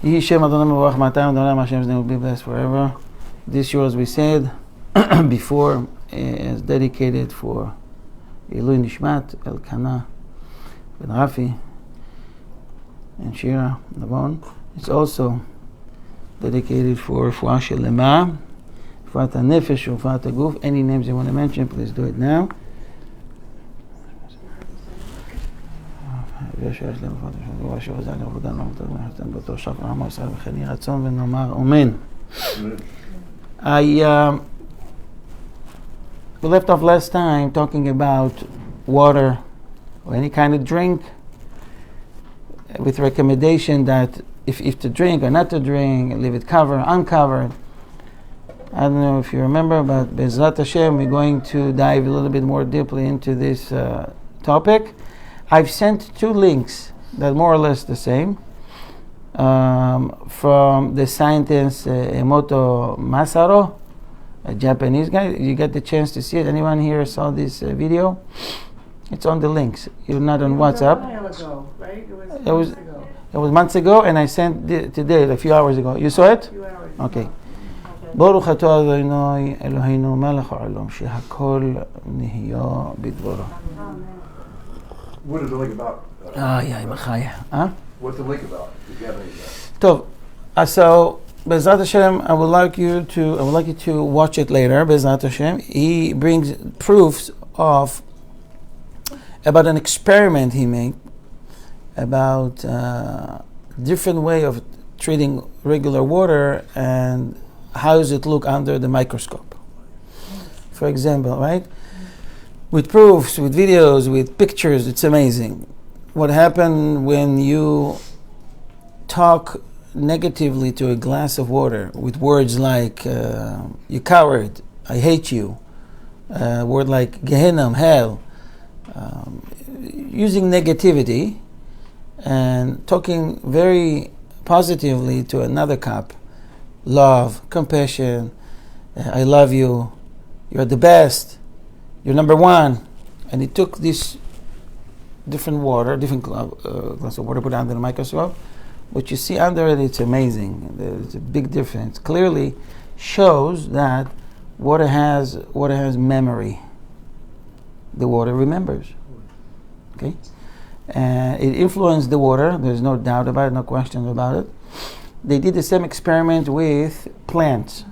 Yehi Shem Adonai Mevorach Matam Adonai Hashem's name will be blessed forever. This year, as we said before, is dedicated for Ilui Nishmat, Elkanah, Ben Rafi, and Shira, Navon. It's also dedicated for Refuah Shelema, Refuat HaNefesh, Refuat HaGuf. Any names you want to mention, please do it now. We left off last time talking about water or any kind of drink with recommendation that if to drink or not to drink, leave it covered, uncovered. I don't know if you remember, but Be'ezrat Hashem, we're going to dive a little bit more deeply into this topic. I've sent 2 links that are more or less the same from the scientist Emoto Masaro, a Japanese guy. You get the chance to see it. Anyone here saw this video? It's on the links. You're not on WhatsApp. A while ago, right? It was months ago, and I sent it today, a few hours ago. You saw it? A few hours Okay. Baruch atah Adonai Eloheinu melech ha'olam shehakol nihya bidvaro. What is the link about? What's the link about? Did you have any? So Be'ezrat Hashem, I would like you to watch it later. Be'ezrat Hashem, he brings proofs about an experiment he made about different way of treating regular water and how does it look under the microscope. For example, right? With proofs, with videos, with pictures, it's amazing. What happened when you talk negatively to a glass of water with words like you coward, I hate you, word like Gehenna, hell, using negativity and talking very positively to another cup, love, compassion, I love you, you're the best, you're number one. And he took this different glass of water, put it under the microscope. What you see under it, it's amazing. There's a big difference. Clearly shows that water has memory. The water remembers. Okay? And it influenced the water. There's no doubt about it, no question about it. They did the same experiment with plants.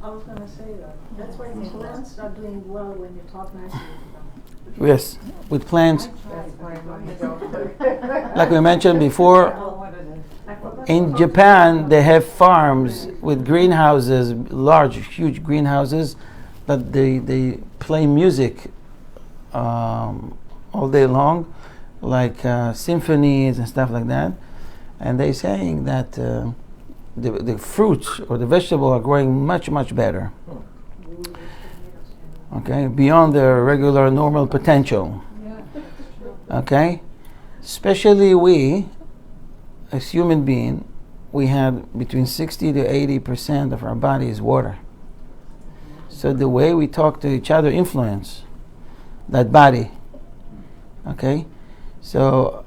I was going to say that. That's why the plants are doing well when you talk nicely with them. Yes, with plants. Like we mentioned before, in Japan they have farms with greenhouses, large, huge greenhouses, that they play music all day long, like symphonies and stuff like that. And they're saying that the fruits or the vegetables are growing much, much better. Okay, beyond their regular normal potential. Okay, especially we, as human beings, we have between 60 to 80% of our body is water. So the way we talk to each other influence that body. Okay, so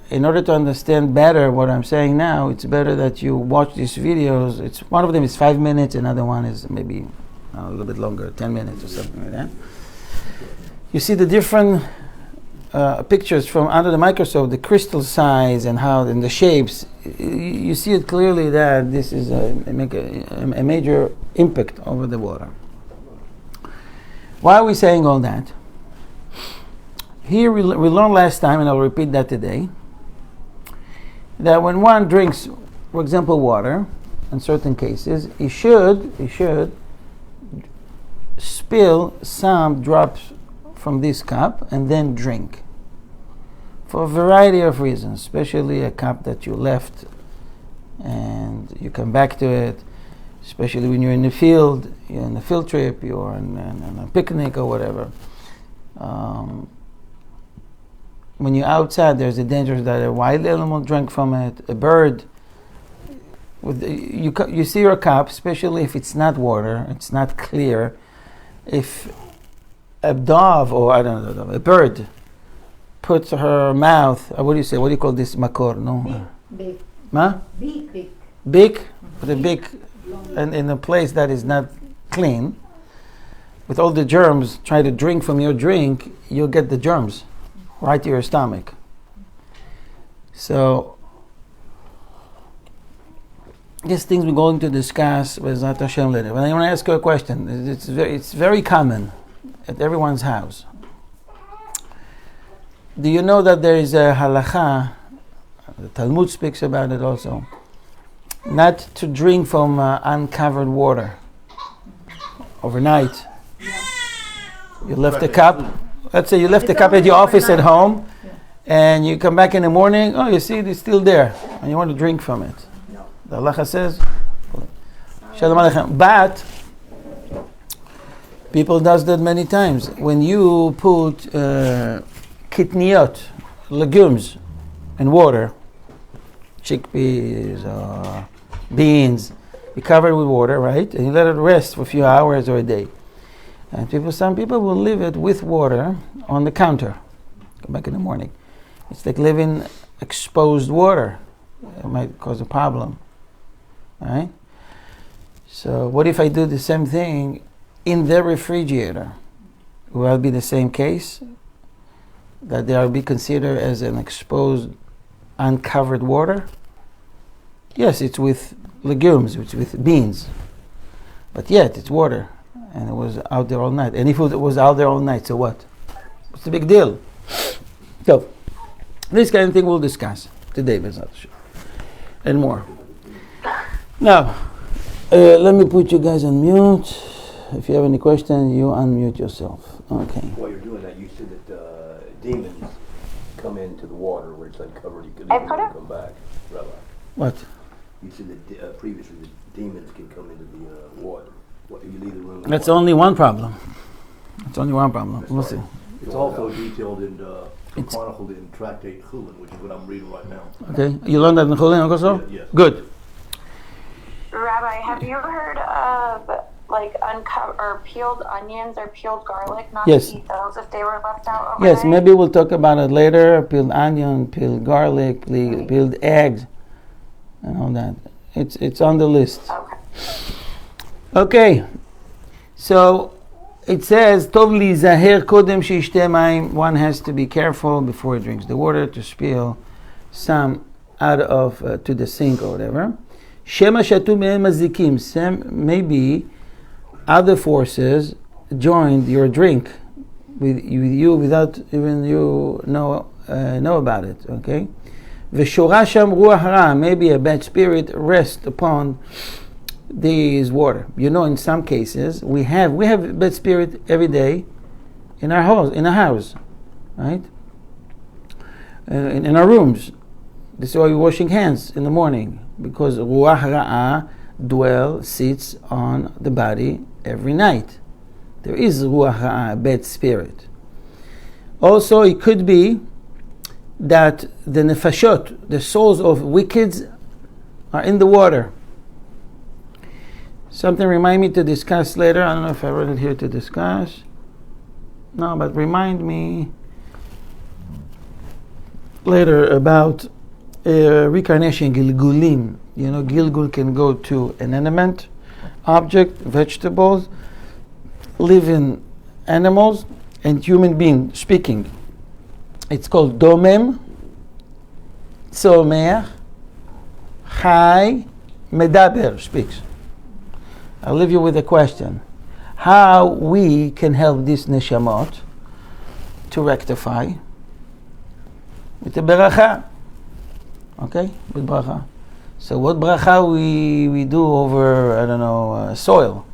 in order to understand better what I'm saying now, it's better that you watch these videos. It's one of them is 5 minutes, another one is maybe a little bit longer, 10 minutes or something like that. You see the different pictures from under the microscope, the crystal size and how and the shapes. You see it clearly that this is make a major impact over the water. Why are we saying all that? Here we learned last time, and I'll repeat that today, that when one drinks, for example, water, in certain cases, he should spill some drops from this cup and then drink. For a variety of reasons, especially a cup that you left and you come back to it, especially when you're in the field, you're on a field trip, you're on a picnic or whatever. When you're outside, there's a danger that a wild animal drank from it, a bird. You see your cup, especially if it's not water, it's not clear. If a dove or a bird puts her mouth, what do you say? What do you call this? Makor, no? Huh? Big. Big, with a big, and in a place that is not clean, with all the germs, try to drink from your drink, you'll get the germs right to your stomach. So, these things we're going to discuss with Zat Hashem later. But I want to ask you a question. It's very common at everyone's house. Do you know that there is a halacha, the Talmud speaks about it also, not to drink from uncovered water overnight? You left a cup. Let's say you left a cup at your office at home, and you come back in the morning. Oh, you see, it's still there, and you want to drink from it. The halacha says, Shalom Aleichem. But people does that many times. When you put kitniot, legumes, in water, chickpeas, beans, you cover it with water, right? And you let it rest for a few hours or a day. And some people will leave it with water on the counter. Come back in the morning. It's like leaving exposed water. It might cause a problem. Right? So what if I do the same thing in the refrigerator? Will it be the same case? That they will be considered as an exposed, uncovered water? Yes, it's with legumes, it's with beans. But yet, it's water. And it was out there all night. And if it was out there all night, so what? What's the big deal? So, this kind of thing we'll discuss today, and more. Now, let me put you guys on mute. If you have any questions, you unmute yourself. Okay. While you're doing that, you said that demons come into the water where it's uncovered. You can come back, Rabbi. What? You said that previously the demons can come into the water. What, you leave the room? That's only one problem. We'll see. It's also detailed and chronicled in Tractate Chulin, which is what I'm reading right now. Okay. You learned that in Chulin also? Yeah. Good. Rabbi, have you heard of uncovered or peeled onions or peeled garlic? Not Yes. to eat those if they were left out overnight? Yes, maybe we'll talk about it later. Peeled onion, peeled garlic, peeled eggs, and all that. It's on the list. Okay. So it says, Tov li zaher kodem sheishteh mayim. One has to be careful before he drinks the water to spill some out of to the sink or whatever. Shema shatu me'em mazikim. Maybe other forces joined your drink with you without even you know about it. Okay. V'shora sham ruach hara. Maybe a bad spirit rests upon this water. You know, in some cases we have bad spirit every day in our house, right? In our rooms. This is why we're washing hands in the morning, because ruach ra'ah sits on the body every night. There is ruach ra'ah, bad spirit. Also, it could be that the nefashot, the souls of wickeds, are in the water. Something remind me to discuss later. I don't know if I wrote it here to discuss. No, but remind me later about reincarnation, gilgulim. You know, gilgul can go to an inanimate object, vegetables, living animals, and human being speaking. It's called domem, tzomer, chai, medaber, speaks. I'll leave you with a question. How we can help this neshamot to rectify? With the beracha. Okay? With bracha. So what bracha we do over, soil?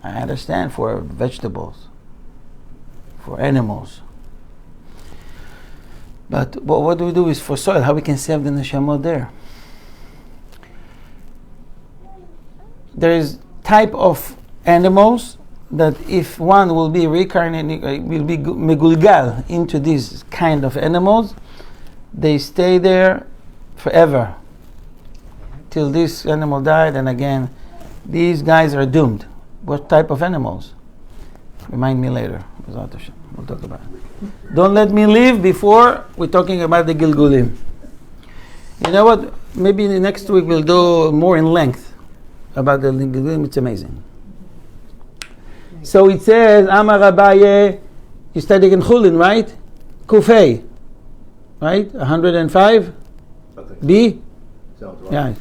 I understand for vegetables, for animals. But what do we do is for soil, how we can save the neshamot there? There is type of animals that if one will be reincarnated, will be megulgal into these kind of animals, they stay there forever till this animal died, and again these guys are doomed. What type of animals? Remind me later. We'll talk about it. Don't let me leave before we're talking about the Gilgulim. You know what? Maybe next week we'll do more in length about the Lingalim. It's amazing. So it says, Amar Abaye, you studied in Chulin, right? Kufay, right? 105? B? Sounds right. Yeah.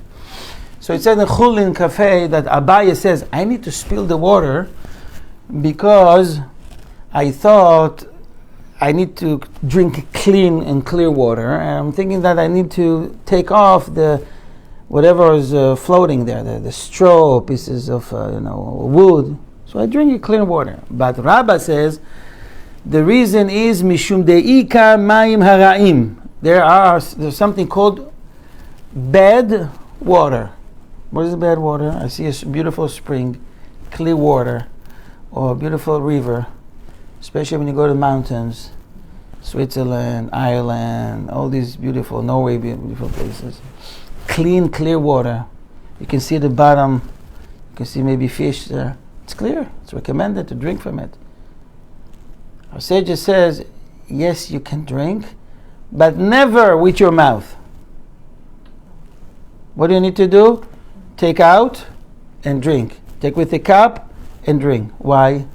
So it says in Chulin Cafe that Abaye says, I need to spill the water because I thought I need to drink clean and clear water. And I'm thinking that I need to take off the whatever is floating there, the straw, pieces of wood. So I drink clean water. But Rabbi says the reason is mishum deika mayim haraim. There's something called bad water. What is bad water? I see a beautiful spring, clear water, or a beautiful river, especially when you go to the mountains, Switzerland, Ireland, all these beautiful, Norway, beautiful places. Clean, clear water. You can see the bottom. You can see maybe fish there. It's clear. It's recommended to drink from it. Our sage says, yes, you can drink, but never with your mouth. What do you need to do? Take out and drink. Take with a cup and drink. Why?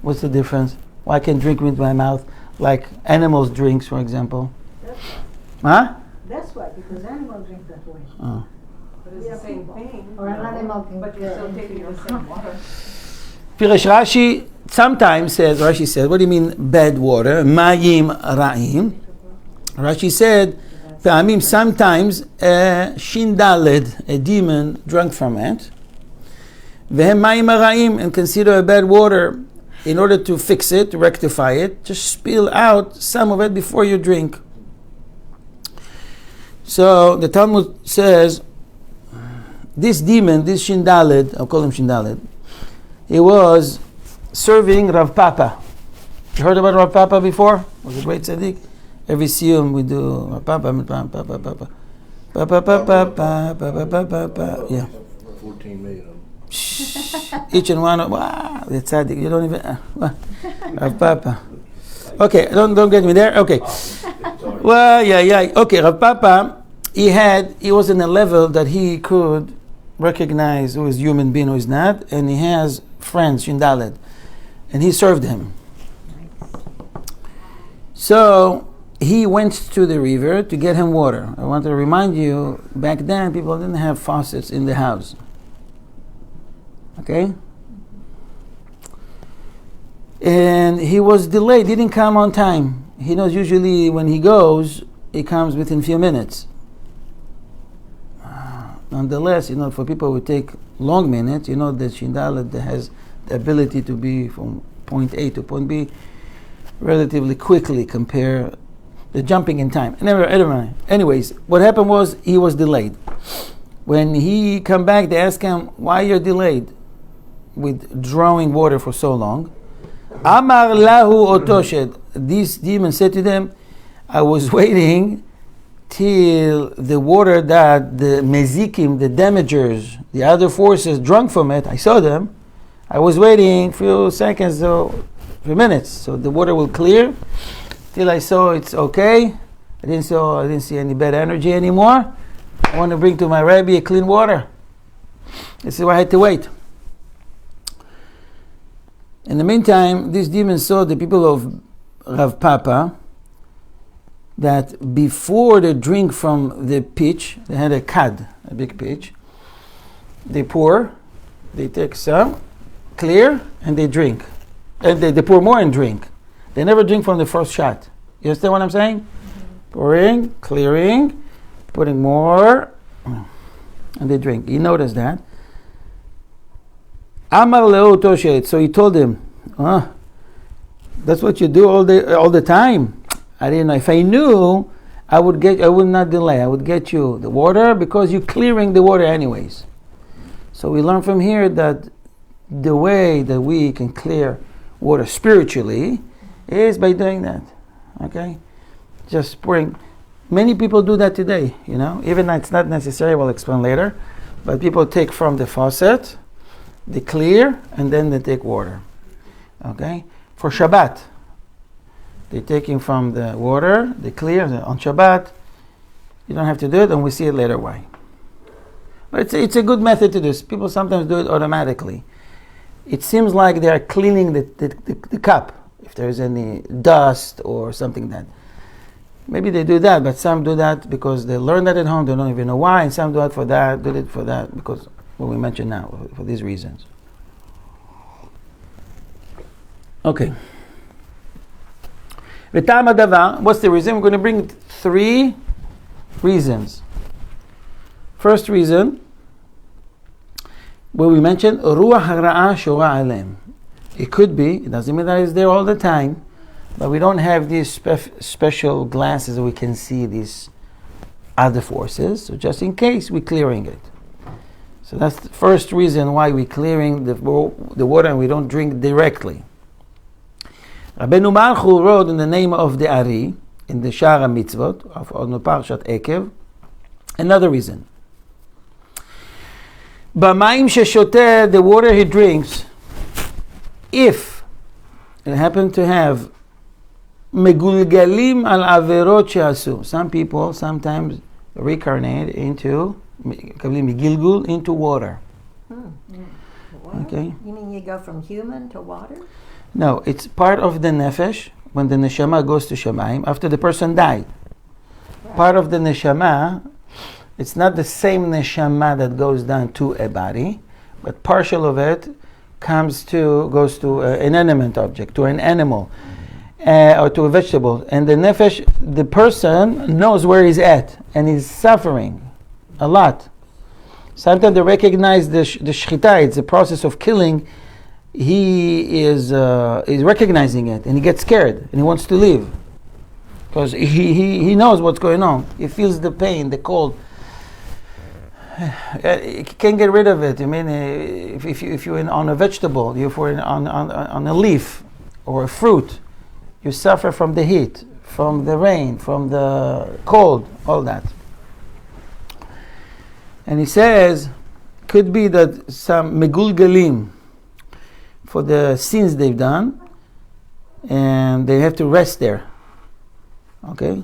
What's the difference? Why can't drink with my mouth like animals drinks, for example? That's why. Huh? That's why, because animals drink that way. Oh. But it's the same thing. Or an animal can But you're still taking the same water. Pirish Rashi sometimes says, Rashi says, what do you mean bad water? Mayim ra'im. Rashi said, sometimes shindaled, a demon drunk from it. Vehem mayim ra'im, and consider a bad water. In order to fix it, to rectify it, just spill out some of it before you drink. So the Talmud says, this demon, this Shindaled, I'll call him Shindaled, he was serving Rav Papa. You heard about Rav Papa before? Was a great tzaddik. Every siyum we do Rav Papa, Papa, Papa, Papa, Papa, Papa, Papa, yeah. 14 million. Each and one, wow, the tzaddik, you don't even, Rav Papa. Okay, don't get me there. Okay. Well, yeah. Okay, Rav Papa, he was in a level that he could recognize who is human being, who is not, and he has friends, Shindaled, and he served him. So he went to the river to get him water. I want to remind you, back then people didn't have faucets in the house. Okay? And he was delayed, didn't come on time. He knows usually when he goes, he comes within a few minutes. Nonetheless, for people who take long minutes, that Shindaled has the ability to be from point A to point B relatively quickly compare the jumping in time. Anyways, what happened was he was delayed. When he come back, they ask him, why you're delayed with drawing water for so long? Amar lahu otoshed. This demon said to them, I was waiting till the water that the mezikim, the damagers, the other forces drunk from it, I saw them. I was waiting for a few seconds, so a few minutes, so the water will clear. Till I saw it's okay. I didn't see any bad energy anymore. I want to bring to my Rabbi a clean water. This is why I had to wait. In the meantime, this demon saw the people of Rav Papa that before they drink from the pitch, they had a kad, a big pitch. They pour, they take some, clear, and they drink. And they pour more and drink. They never drink from the first shot. You understand what I'm saying? Mm-hmm. Pouring, clearing, putting more, and they drink. He noticed that. Amar leo toshet. So he told him, that's what you do all the time. I didn't know. If I knew, I would not delay. I would get you the water because you're clearing the water anyways. So we learn from here that the way that we can clear water spiritually is by doing that. Okay? Just pouring. Many people do that today, Even though it's not necessary, we'll explain later. But people take from the faucet, they clear, and then they take water. Okay? For Shabbat, they're taking from the water, they clear on Shabbat. You don't have to do it, and we see it later why. But it's a good method to do this. People sometimes do it automatically. It seems like they are cleaning the cup, if there's any dust or something that. Maybe they do that, but some do that because they learn that at home, they don't even know why, and some do it for that, did it for that, because what we mentioned now, for these reasons. Okay. What's the reason? We're going to bring 3 reasons. First reason, where we mentioned ruach hara'ah shora alem. It could be, it doesn't mean that it's there all the time, but we don't have these special glasses that we can see these other forces. So just in case, we're clearing it. So that's the first reason why we're clearing the water and we don't drink directly. Rabbeinu Malchu wrote in the name of the Ari, in the Shara Mitzvot, of Parshat Ekev, another reason. B'mayim sheshoteh, the water he drinks, if it happened to have megulgalim al averot she'asu. Some people sometimes reincarnate into megilgul, into water. Okay. You mean you go from human to water? No, it's part of the nefesh when the neshama goes to Shamayim after the person died. Right. Part of the neshama, it's not the same neshama that goes down to a body, but partial of it goes to an inanimate object, to an animal, or to a vegetable. And the nefesh, the person knows where he's at, and he's suffering a lot. Sometimes they recognize the shchita, it's the process of killing. He is recognizing it, and he gets scared, and he wants to leave. Because he knows what's going on. He feels the pain, the cold. You can't get rid of it. I mean, if you're on a vegetable, on a leaf or a fruit, you suffer from the heat, from the rain, from the cold, all that. And he says, could be that some megulgalim for the sins they've done, and they have to rest there. Okay.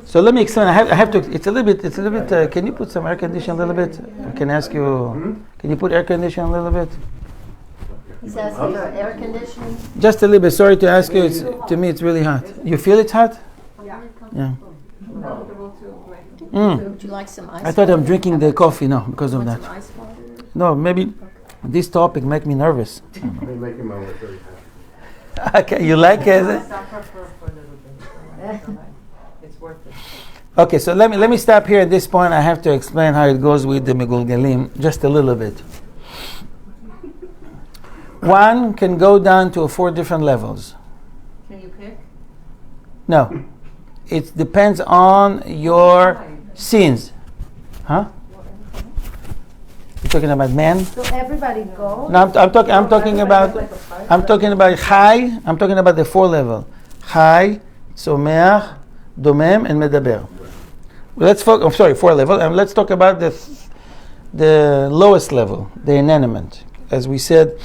So let me explain. I have to. It's a little bit. Can you put some air conditioning a little bit? I can ask you. Can you put air conditioning a little bit? He's asking for air conditioning. Just a little bit. Sorry to ask you. To me, it's really hot. You feel it's hot? Yeah. Would you like some ice? I thought I'm drinking the coffee. No, because of that. Some ice water? No, maybe this topic make me nervous. I'm making my way very happy. Okay, you like it? Suffer for a little bit. It's worth it. Okay, so let me stop here at this point. I have to explain how it goes with the megulgalim just a little bit. One can go down to 4 different levels. Can you pick? No, it depends on your sins. Huh? You're talking about man? So everybody go? No, I'm talking about chai. I'm talking about the 4 level. Chai, tzomeach, domem, and medaber. Let's focus. I'm sorry, 4 level, and let's talk about the lowest level, the inanimate, as we said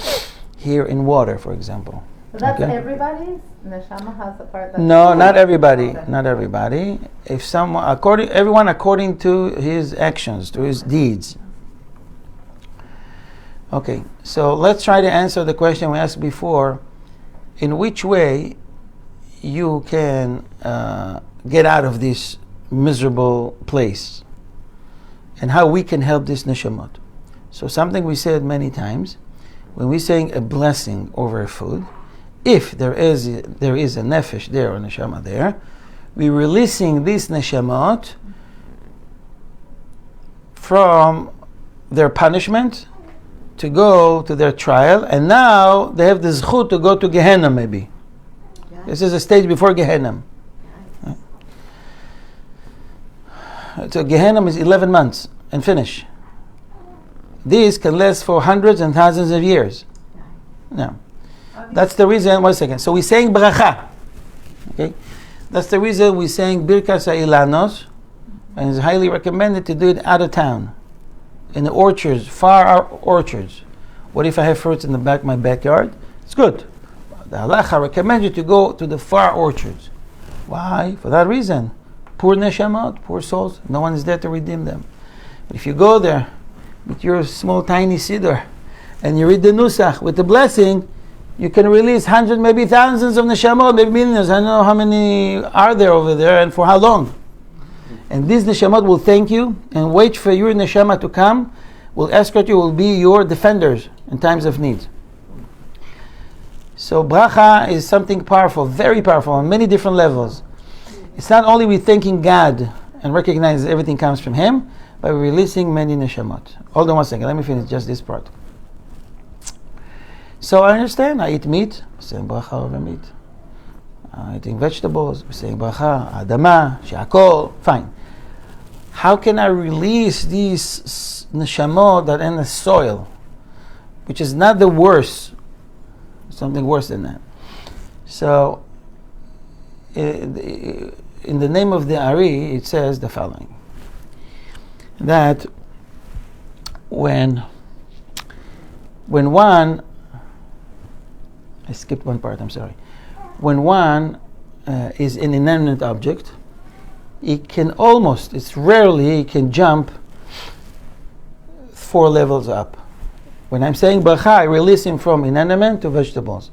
here in water, for example. So that's everybody's? Neshama has a part that... No, not everybody. Not everybody. If someone, everyone according to his actions, to his deeds. Okay, so let's try to answer the question we asked before. In which way you can get out of this miserable place, and how we can help this neshamot. So something we said many times, when we're saying a blessing over a food, if there is a nefesh there or neshama there, we're releasing this neshamot from their punishment to go to their trial, and now they have the zchut to go to Gehenna maybe. Yeah. This is a stage before Gehenna. Right? So Gehenna is 11 months and finish. These can last for hundreds and thousands of years. No. That's the reason, 1 second. So we're saying bracha. Okay? That's the reason we're saying birkas ha'ilanos, and it's highly recommended to do it out of town. In the orchards, far orchards. What if I have fruits in the back of my backyard? It's good. The halacha recommends you to go to the far orchards. Why? For that reason. Poor neshamot, poor souls. No one is there to redeem them. But if you go there with your small tiny siddur and you read the nusach with the blessing, you can release hundreds, maybe thousands of neshamot, maybe millions. I don't know how many are there over there and for how long. And these neshamot will thank you and wait for your neshama to come, will escort you, will be your defenders in times of need. So bracha is something powerful, very powerful on many different levels. It's not only we thanking God and recognize that everything comes from Him, but we're releasing many neshamot. Hold on one second, let me finish just this part. So I understand, I eat meat, we're saying bracha over meat. I'm eating vegetables, we're saying bracha, adama, she'akol, fine. How can I release these neshamot that are in the soil, which is not the worst, something worse than that. So, in the name of the Ari, it says the following: that when one, I skipped one part, I'm sorry. When one is an inanimate object, it can almost, it's rarely, it can jump 4 levels up. When I'm saying bracha, I release him from inanimate to vegetables.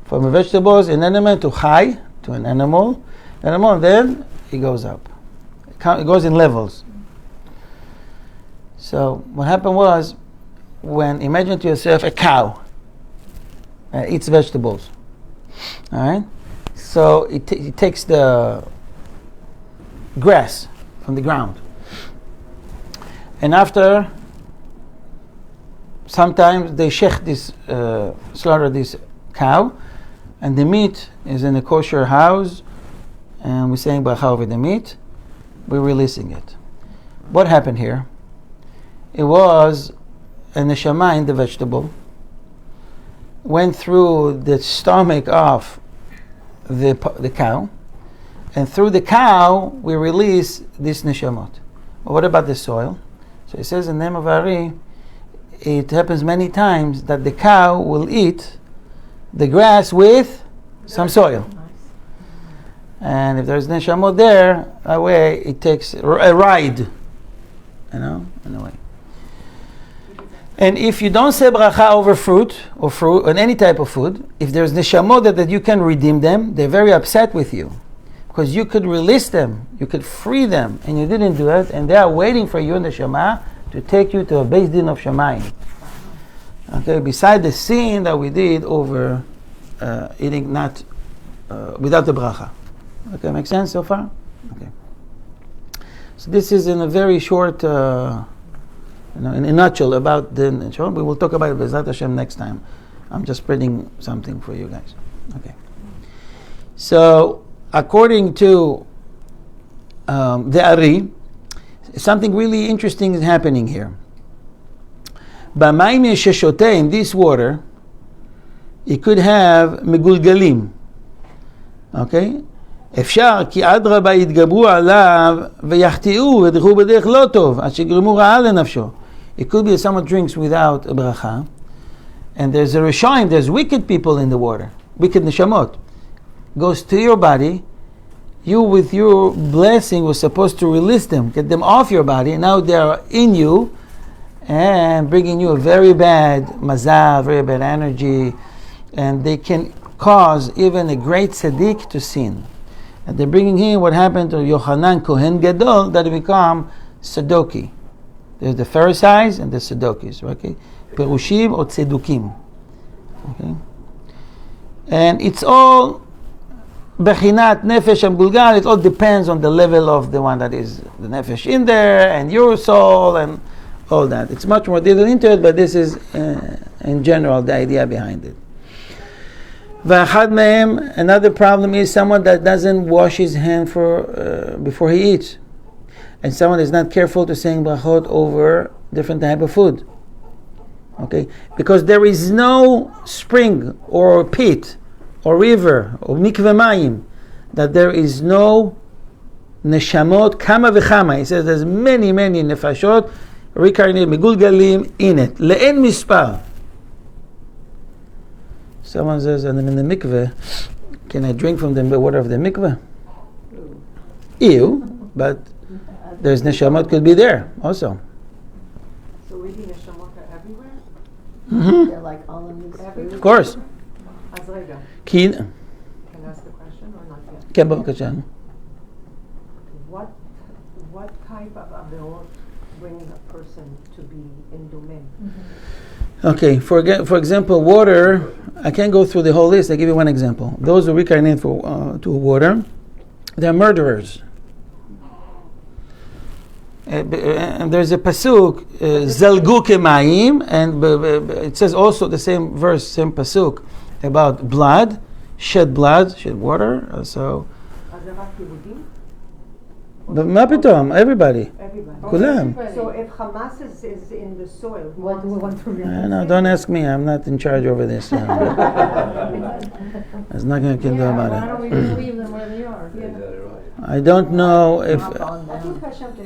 From vegetables, inanimate to chai, to an animal. Then he goes up. It goes in levels. So what happened was, when, imagine to yourself a cow eats vegetables. Alright? So it takes the grass from the ground. And after, sometimes they slaughter this cow, and the meat is in a kosher house, and we're saying bracha over the meat, we're releasing it. What happened here? It was a neshama in the vegetable, went through the stomach of the cow, and through the cow we release this neshamot. But what about the soil? So it says in the name of Ari, it happens many times that the cow will eat the grass with some soil. And if there's neshamot there, that way it takes a ride, in a way. And if you don't say bracha over fruit, on any type of food, if there's neshamot that you can redeem them, they're very upset with you. Because you could release them, you could free them, and you didn't do it, and they are waiting for you in the Shema to take you to a Beis Din of Shamayim. Okay, beside the sin that we did over eating not without the bracha. Okay, make sense so far? Okay. So this is in a very short, in a nutshell about the neshama. We will talk about it B'ezrat Hashem next time. I'm just spreading something for you guys. Okay. So, according to the Ari, something really interesting is happening here. B'mayim sheshoteh, in this water, it could have megulgalim. Okay? אפשר כי אדרבה יתגברו עליו ויחטאו ודרכו בדרך לא טוב עד שגרמו רעה לנפשו. It could be that someone drinks without a bracha, and there's a reshaim, there's wicked people in the water, wicked neshamot, goes to your body. You with your blessing was supposed to release them, get them off your body, and now they are in you and bringing you a very bad mazal, very bad energy, and they can cause even a great tzaddik to sin. And they're bringing in what happened to Yochanan Kohen Gadol, that he become Sadoki. There's the Pharisees and the Sadokis, okay? Perushim or Tzedukim. Okay? And it's all Bechinat, Nefesh and Gulgal, it all depends on the level of the one that is the Nefesh in there, and your soul, and all that. It's much more detailed into it, but this is, in general, the idea behind it. Another problem is someone that doesn't wash his hand before he eats, and someone is not careful to saying brachot over different type of food. Okay, because there is no spring or pit or river or mikveh mayim that there is no neshamot kama v'chama. He says there's many nefashot reincarnated megulgalim in it. Le'en mispar. Someone says, and I'm in the mikveh, can I drink from the water of the mikveh? ew, but there's neshamot could be there also. So really neshamot are everywhere? Mm-hmm. They're like all in these foods. Of course. אז רגע, Ki- can I ask the question or not yet? כן, בבקשה. What type of averot brings a person to be in domain? Okay, for example, water, I can't go through the whole list. I give you one example. Those who reincarnate to water, they're murderers. And there's a pasuk, Zelgu kemayim, and it says also the same verse, same pasuk, about blood, shed water. So, אז זה רק יהודים? מה פתאום? Everybody. Everybody. כולם. So if Hamas is in the soil, who What do we wants want to No, don't ask me. I'm not in charge over this. There's nothing I can do about Why it. don't we just leave them where they are? I don't know if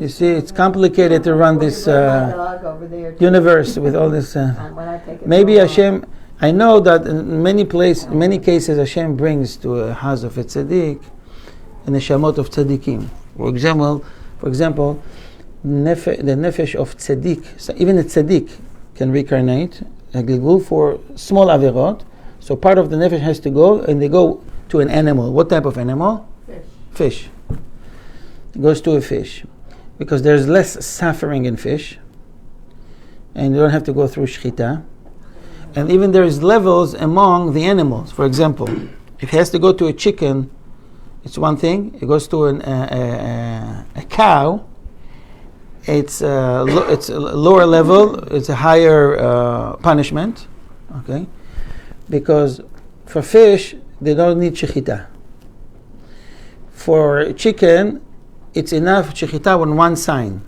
you see. It's complicated to run this universe with all this. Maybe Hashem. I know that in many cases, Hashem brings to a house of a tzaddik in the shamot of tzaddikim. For example, the nefesh of tzaddik. So even a tzaddik can reincarnate a gilgul for small averot. So part of the nefesh has to go, and they go to an animal. What type of animal? Fish. It goes to a fish because there's less suffering in fish, and you don't have to go through shchita. And even there's levels among the animals. For example, if he has to go to a chicken, it's one thing. It goes to a cow. It's a lower level. It's a higher punishment. Okay, because for fish they don't need shechita. For chicken, it's enough shechita on one sign,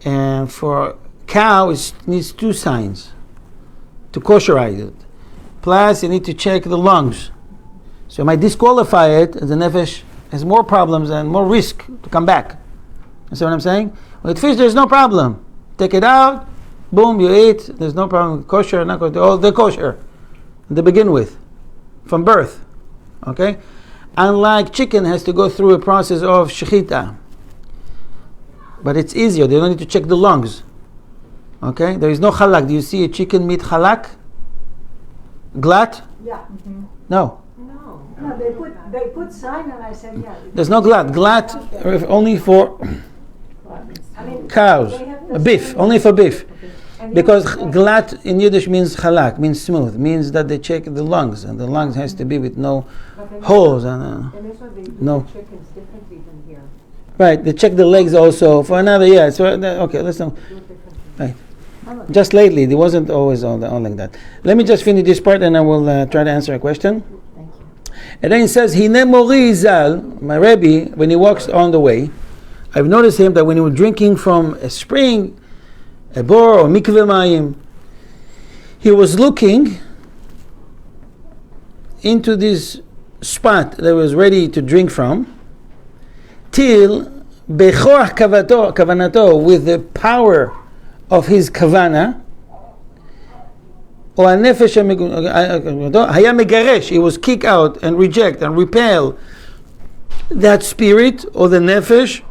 and for cow it needs two signs to kosherize it. Plus, you need to check the lungs. So you might disqualify it, and the nefesh has more problems and more risk to come back. You see what I'm saying? With fish, there's no problem. Take it out, boom, you eat. There's no problem. Kosher, not kosher. They're kosher to begin with, from birth. Okay? Unlike chicken, has to go through a process of shechita. But it's easier. They don't need to check the lungs. Okay? There is no halak. Do you see a chicken meat halak? Glat? Yeah. No. No, they put sign and I said, yeah. There's no glat. Glat only for cows. Beef. Only for beef. Because glat in Yiddish means halak, means smooth, means that they check the lungs, and the lungs has to be with no holes. And no. Chickens differently than here. Right, they check the legs also for another, yeah. So, okay, listen. Right. Just lately, it wasn't always all like that. Let me just finish this part and I will try to answer a question. Thank you. And then he says, Hine Mori Zal, my Rabbi, when he walks on the way, I've noticed him that when he was drinking from a spring, a bor or mikveh mayim, he was looking into this spot that was ready to drink from, till bechoach kavanato, with the power of his kavana, or nefesh haya megaresh, he was kick out and reject and repel that spirit or the nefesh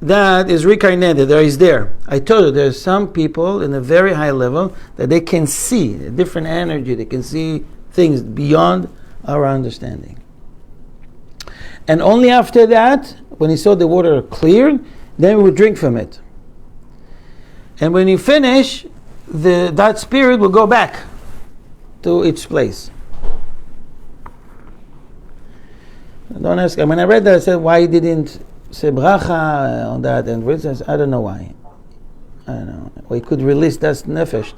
that is reincarnated, there is there. I told you there's some people in a very high level that they can see a different energy, they can see things beyond our understanding. And only after that, when he saw the water clear, then we would drink from it. And when you finish, that spirit will go back to its place. Don't ask. When I read that, I said, why didn't say bracha on that? And I don't know why. I don't know. We could release that nefesh.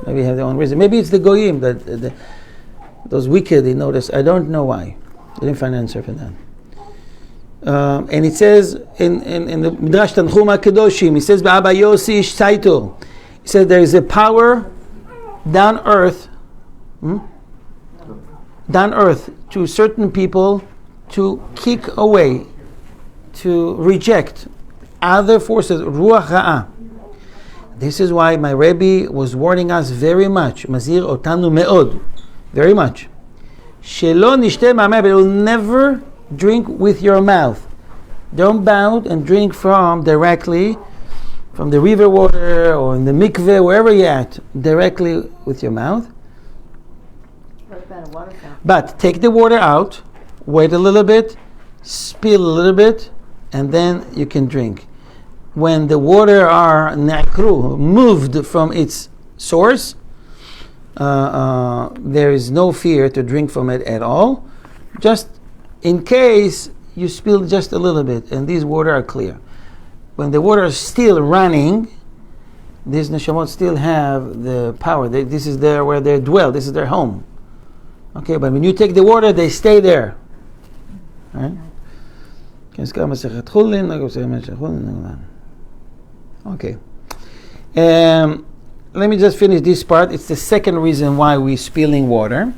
Maybe have their own reason. Maybe it's the goyim that those wicked. They notice. I don't know why. I didn't find an answer for that. And it says in the Midrash Tanchuma Kedoshim, it says Ba'aba Yossi Ish Saitor. It says there is a power down earth to certain people to kick away, to reject other forces, Ruach Ra'ah. This is why my Rebbe was warning us very much, Mazir Otanu Me'od, very much. Shelo Nishte Ma'ameh, but it will never drink with your mouth. Don't bound and drink directly from the river water or in the mikveh, wherever you're at, directly with your mouth. What about a water fountain? But take the water out, wait a little bit, spill a little bit, and then you can drink. When the water are na'kru, moved from its source, there is no fear to drink from it at all. Just in case you spill just a little bit, and these water are clear. When the water is still running, these neshamot still have the power. This is where they dwell. This is their home. Okay, but when you take the water, they stay there. Right? Okay. Let me just finish this part. It's the second reason why we're spilling water.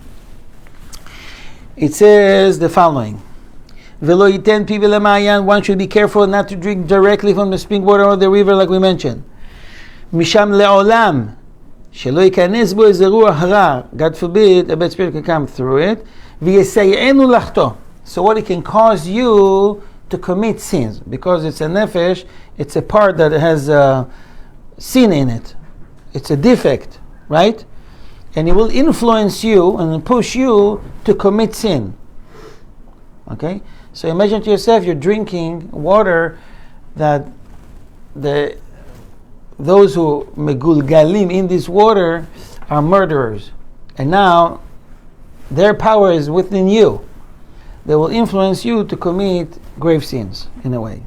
It says the following. One should be careful not to drink directly from the spring water or the river, like we mentioned. Misham le'olam. God forbid a bad spirit can come through it. So what it can cause you to commit sins, because it's a nefesh, it's a part that has sin in it. It's a defect, right? And it will influence you and push you to commit sin. Okay? So imagine to yourself you're drinking water that those who megulgalim in this water are murderers. And now their power is within you. They will influence you to commit grave sins in a way.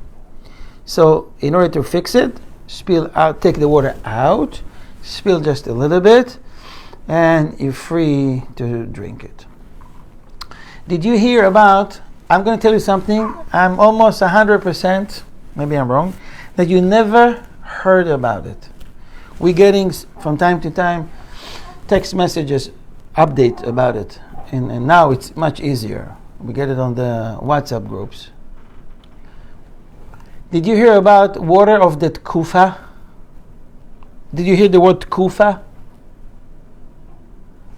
So in order to fix it, spill out, take the water out, spill just a little bit, and you're free to drink it. Did you hear about, I'm going to tell you something, I'm almost 100%, maybe I'm wrong, that you never heard about it. We're getting from time to time text messages, update about it, and now it's much easier. We get it on the WhatsApp groups. Did you hear about water of the Tkufa? Did you hear the word Tkufa?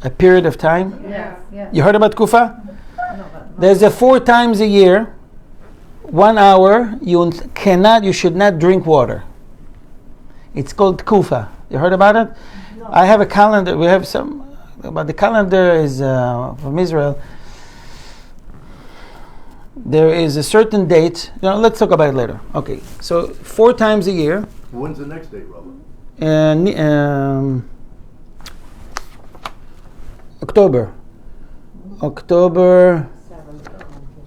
A period of time? Yeah. You heard about Tkufa? There's a 4 times a year, 1 hour, you should not drink water. It's called Tkufa. You heard about it? No. I have a calendar. We have some, but the calendar is from Israel. There is a certain date. Let's talk about it later. Okay, so 4 times a year. When's the next date, Rabbi?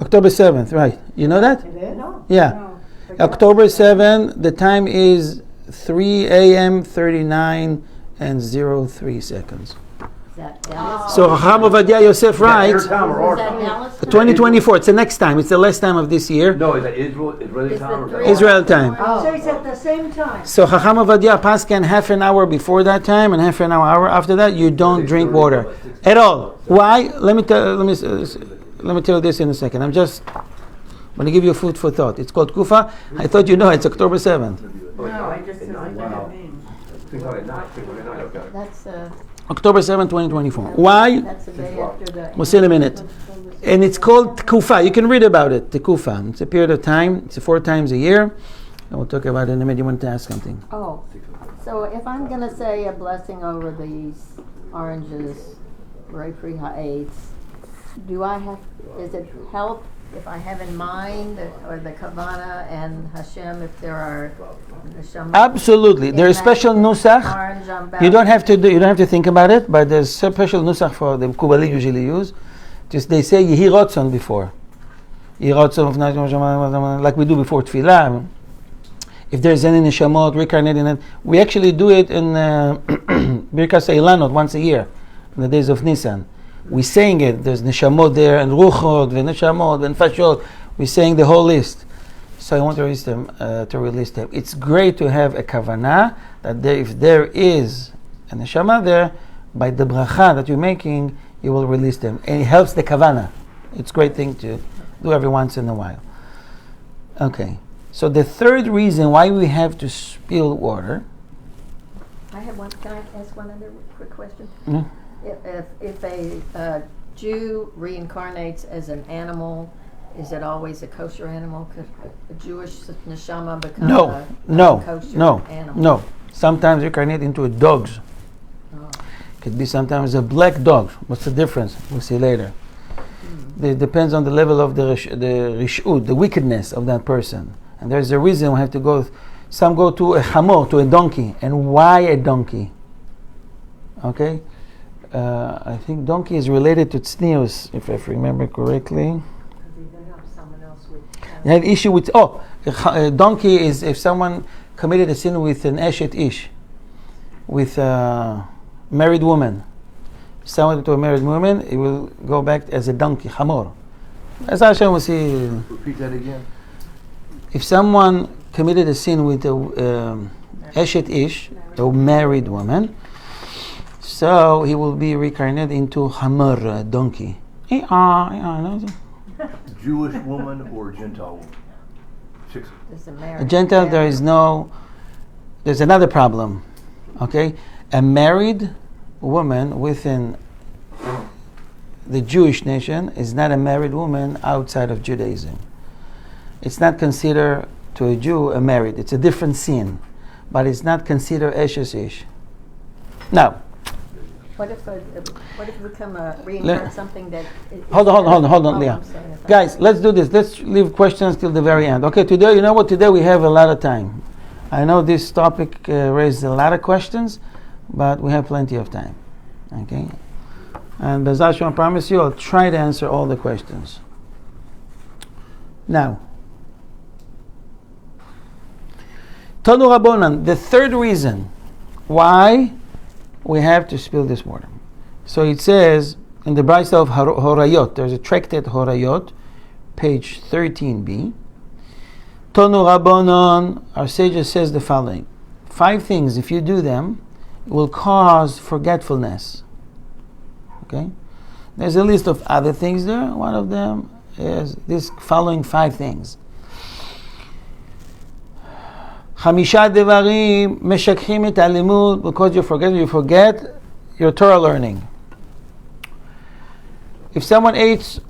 October 7th, right? You know that? It is? No. Yeah. No. October 7th, the time is 3 a.m. 39 and 03 seconds. Is that Dallas? So Chacham Ovadia Yosef writes, Is that Dallas? 2024, it's the next time, it's the last time of this year. No, is that Israeli time? Or is that- Israel time. So it's at the same time. So Chacham Ovadia Paskan half an hour before that time and half an hour after that, you don't drink water at all. Why? Let me tell you this in a second. I'm just going to give you food for thought. It's called Kufa. I thought you know it's October 7th. No, I just said what that means. That's October 7th, 2024. Why? that's the day after the. We'll see in a minute. And it's called Kufa. You can read about it, the Kufa. It's a period of time. It's 4 times a year. And we'll talk about it in a minute. You want to ask something? Oh, so if I'm going to say a blessing over these oranges, grapefruit ha'etz, is it help if I have in mind or the kavana and Hashem if there are neshama? Absolutely. There's special nusach. Orange on You don't have to think about it, but there's special nusach for the Kubalim usually use. Just they say Yehi Rotzon before. Yehi Rotzon, like we do before Tfilah. If there's any neshamot reincarnated in it, we actually do it in Birkas Eilanot once a year, in the days of Nisan. We're saying it. There's neshamot there, and ruchot, and neshamot, and fashot. We're saying the whole list. So I want to release them. It's great to have a kavanah that if there is a neshama there, by the bracha that you're making, you will release them, and it helps the kavanah. It's a great thing to do every once in a while. Okay. So the third reason why we have to spill water. I have one. Can I ask one other quick question? Mm. If a Jew reincarnates as an animal is it always a kosher animal? Could a Jewish neshama become No, a no, kosher no, animal? no. Sometimes reincarnate into a dogs. Oh. Could be sometimes a black dog. What's the difference? We'll see later. It depends on the level of the rishut, the wickedness of that person. And there's a reason we have to go. Some go to a hamor, to a donkey. And why a donkey? Okay? I think donkey is related to tznius, if I remember correctly. You had issue with, a donkey is if someone committed a sin with an eshet ish, with a married woman. Someone to a married woman, it will go back as a donkey, hamor. As Hashem will see. Repeat that again. If someone committed a sin with a eshet ish, a married woman, so he will be reincarnated into hamor, a donkey. Jewish woman or Gentile woman? A Gentile, there's another problem. Okay? A married woman within the Jewish nation is not a married woman outside of Judaism. It's not considered to a Jew a married. It's a different sin, but it's not considered eshes ish. Now, What if we become reincarnate something that? Hold on, Leah. Guys, let's do this. Let's leave questions till the very end. Okay, today, you know what? Today we have a lot of time. I know this topic raised a lot of questions, but we have plenty of time. Okay? And B'ezras Hashem, I promise you, I'll try to answer all the questions. Now, Tanu Rabbonan, the third reason why we have to spill this water. So it says in the Brisa of Horayot, there's a tractate Horayot, page 13b. Tonu Rabbanon, our sages says the following: 5 things, if you do them, will cause forgetfulness. Okay? There's a list of other things there. One of them is this following 5 things. Chamisha devarim meshakchim et halimud, because you forget your Torah learning. If someone eats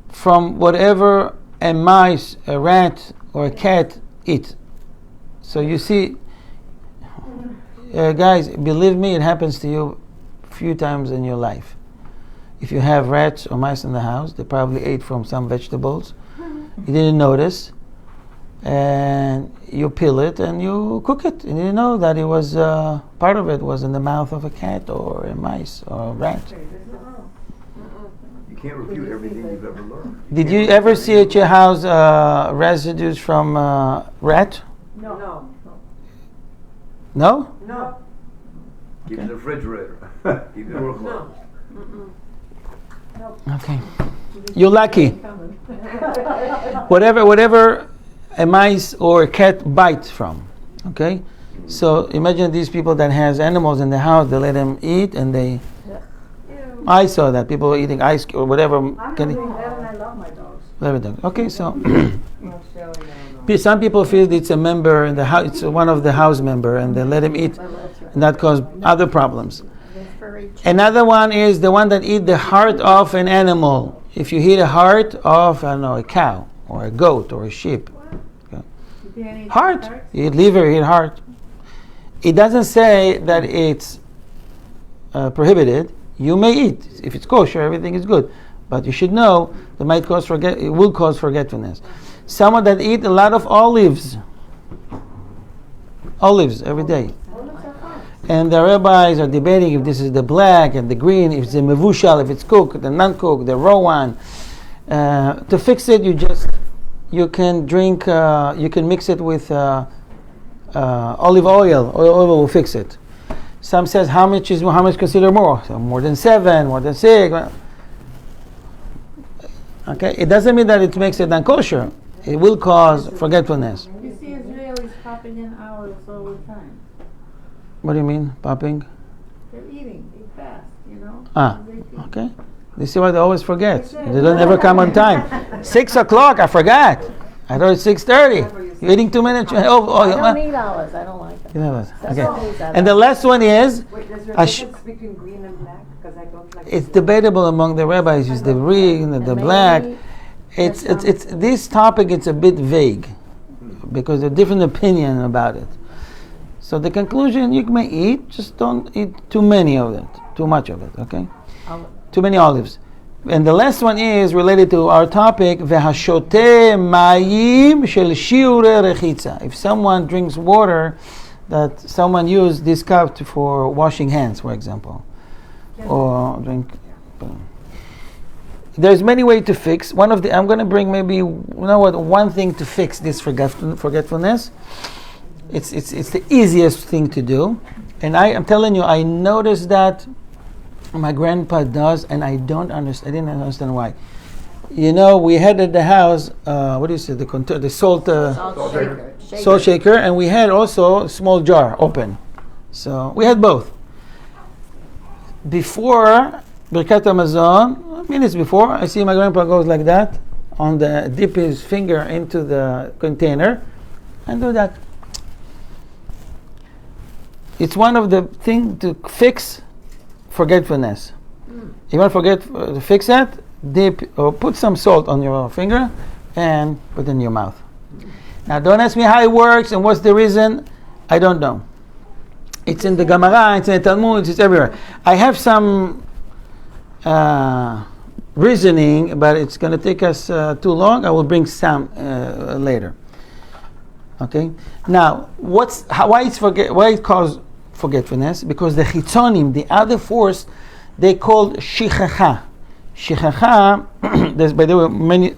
from whatever a mice, a rat, or a cat eat, so you see, guys, believe me, it happens to you a few times in your life. If you have rats or mice in the house, they probably ate from some vegetables. You didn't notice. And you peel it and you cook it. And you didn't know that it was part of it was in the mouth of a cat or a mice or a rat. You can't refute everything you've ever learned. Did you ever see at your house residues from rat? No. No? No. Keep it in the refrigerator. Keep the door closed. Okay. You're lucky. Whatever a mice or a cat bite from. Okay? So imagine these people that has animals in the house, they let them eat and they... I saw that. People were eating ice or whatever. I'm not doing that and I love my dogs. Love it. Okay, so... Some people feel it's a member in the house, it's one of the house member, and they let him eat, and that causes other problems. Another one is the one that eat the heart of an animal. If you eat a heart of, I don't know, a cow or a goat or a sheep. Okay. Heart. You eat liver, you eat heart. It doesn't say that it's prohibited. You may eat. If it's kosher, everything is good. But you should know that it will cause forgetfulness. Someone that eat a lot of olives every day. And the rabbis are debating if this is the black and the green, if it's the mevushal, if it's cooked, the non-cooked, the raw one. To fix it, you can mix it with olive oil. Olive oil will fix it. Some says how much considered more? So more than 7, more than 6. Okay, it doesn't mean that it makes it non-kosher. It will cause forgetfulness. You see Israelis popping in ours all the time. What do you mean, popping? They're eating, they fast, you know. Okay. You see why they always forget. They don't ever come on time. 6 o'clock, I forgot. I thought it's 6:30. You're eating 2 minutes. I don't eat olives. I don't like them. Okay. And the last one is... Wait, there's a difference between green and black? Because I don't like... It's debatable among the rabbis. Is the green, the black. It's this topic. It's a bit vague because there's different opinion about it. So the conclusion: you may eat, just don't eat too many of it, too much of it. Okay, too many olives. And the last one is related to our topic: v'hashote mayim shel shiure rechitza. If someone drinks water that someone used this cup for washing hands, for example, or drink. There's many ways to fix. One of the I'm going to bring maybe one thing to fix this forgetfulness. It's the easiest thing to do, and I'm telling you, I noticed that my grandpa does, and I didn't understand why. We had at the house what do you say, the salt shaker, and we had also a small jar open, so we had both. Before Birkat Hamazon, minutes before, I see my grandpa goes like that, dip his finger into the container, and do that. It's one of the things to fix forgetfulness. You want to fix that? Dip or put some salt on your finger and put it in your mouth. Now, don't ask me how it works and what's the reason. I don't know. It's in the Gemara, it's in the Talmud, it's everywhere. I have some reasoning, but it's going to take us too long. I will bring some later. Okay. Now, why it causes forgetfulness? Because the chitzonim, the other force, they called shichacha. Shichacha. There's, by the way, many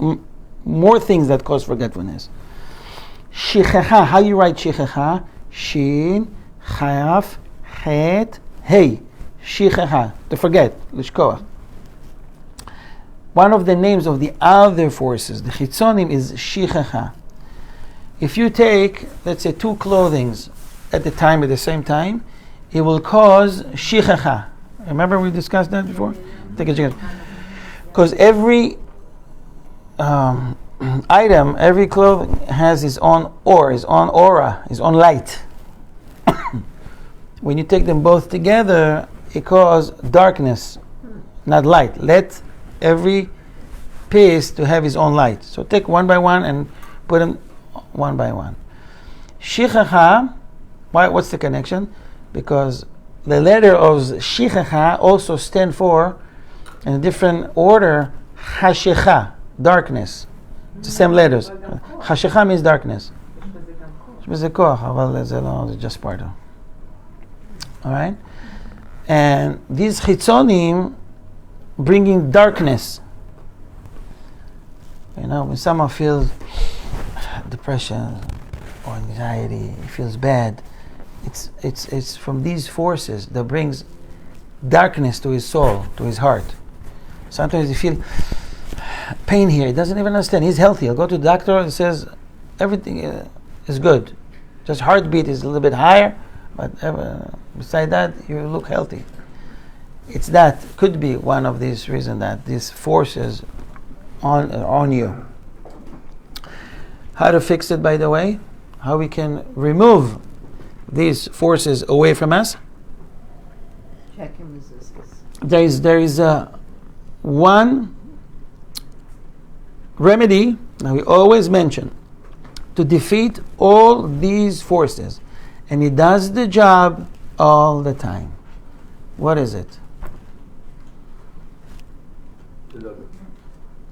more things that cause forgetfulness. Shichacha. How you write shichacha? Shin, chaf, het, hey. Shichacha. To forget. Lishkoach. One of the names of the other forces, the chitzonim, is shichacha. If you take, let's say, two clothings at the same time, it will cause shichacha. Remember we discussed that before? Take a check. Because every item, every clothing has its own aura, its own light. When you take them both together, it causes darkness, not light. Let every piece to have its own light. So take one by one and put them one by one. Shichacha, what's the connection? Because the letter of Shichacha also stand for, in a different order, Hashecha, darkness. It's the same letters. Hashecha means darkness. It's just part of. Alright? And these chitzonim bringing darkness. When someone feels depression or anxiety, he feels bad, it's from these forces that brings darkness to his soul, to his heart. Sometimes he feels pain here, he doesn't even understand. He's healthy. He'll go to the doctor and says everything is good. Just heartbeat is a little bit higher, but beside that, you look healthy. Could be one of these reasons that these forces on you. How to fix it, by the way? How we can remove these forces away from us? Check and resistance. There is one remedy that we always mention to defeat all these forces, and it does the job all the time. What is it?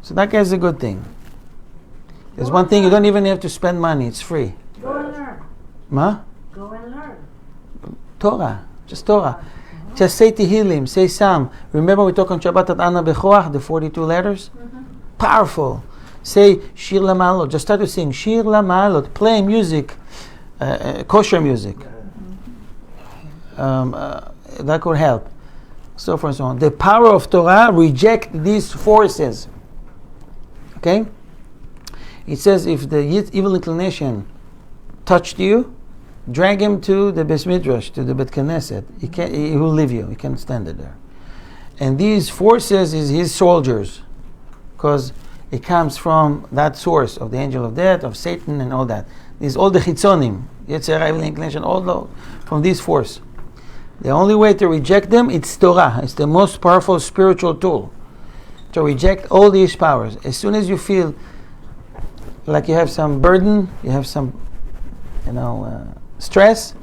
So that is a good thing. There's one thing, you don't even have to spend money, it's free. Go and learn. Ma? Go and learn. Torah. Just Torah. Just say Tehillim, say Psalm. Remember we talk on Shabbat at Ana Bechoach, the 42 letters? Powerful. Say Shir Lamalot. Just start to sing Shir Lamalot. Play music, kosher music. That could help. So forth and so on. The power of Torah reject these forces. Okay? It says if the evil inclination touched you, drag him to the Beis Midrash, to the Bet Knesset. He will leave you. He can't stand it there. And these forces is his soldiers, because it comes from that source of the angel of death, of Satan, and all that. These all the chitzonim, Yetzirah, evil inclination, all those from this force. The only way to reject them, it's Torah. It's the most powerful spiritual tool. to reject all these powers. As soon as you feel like you have some burden, you have some, stress,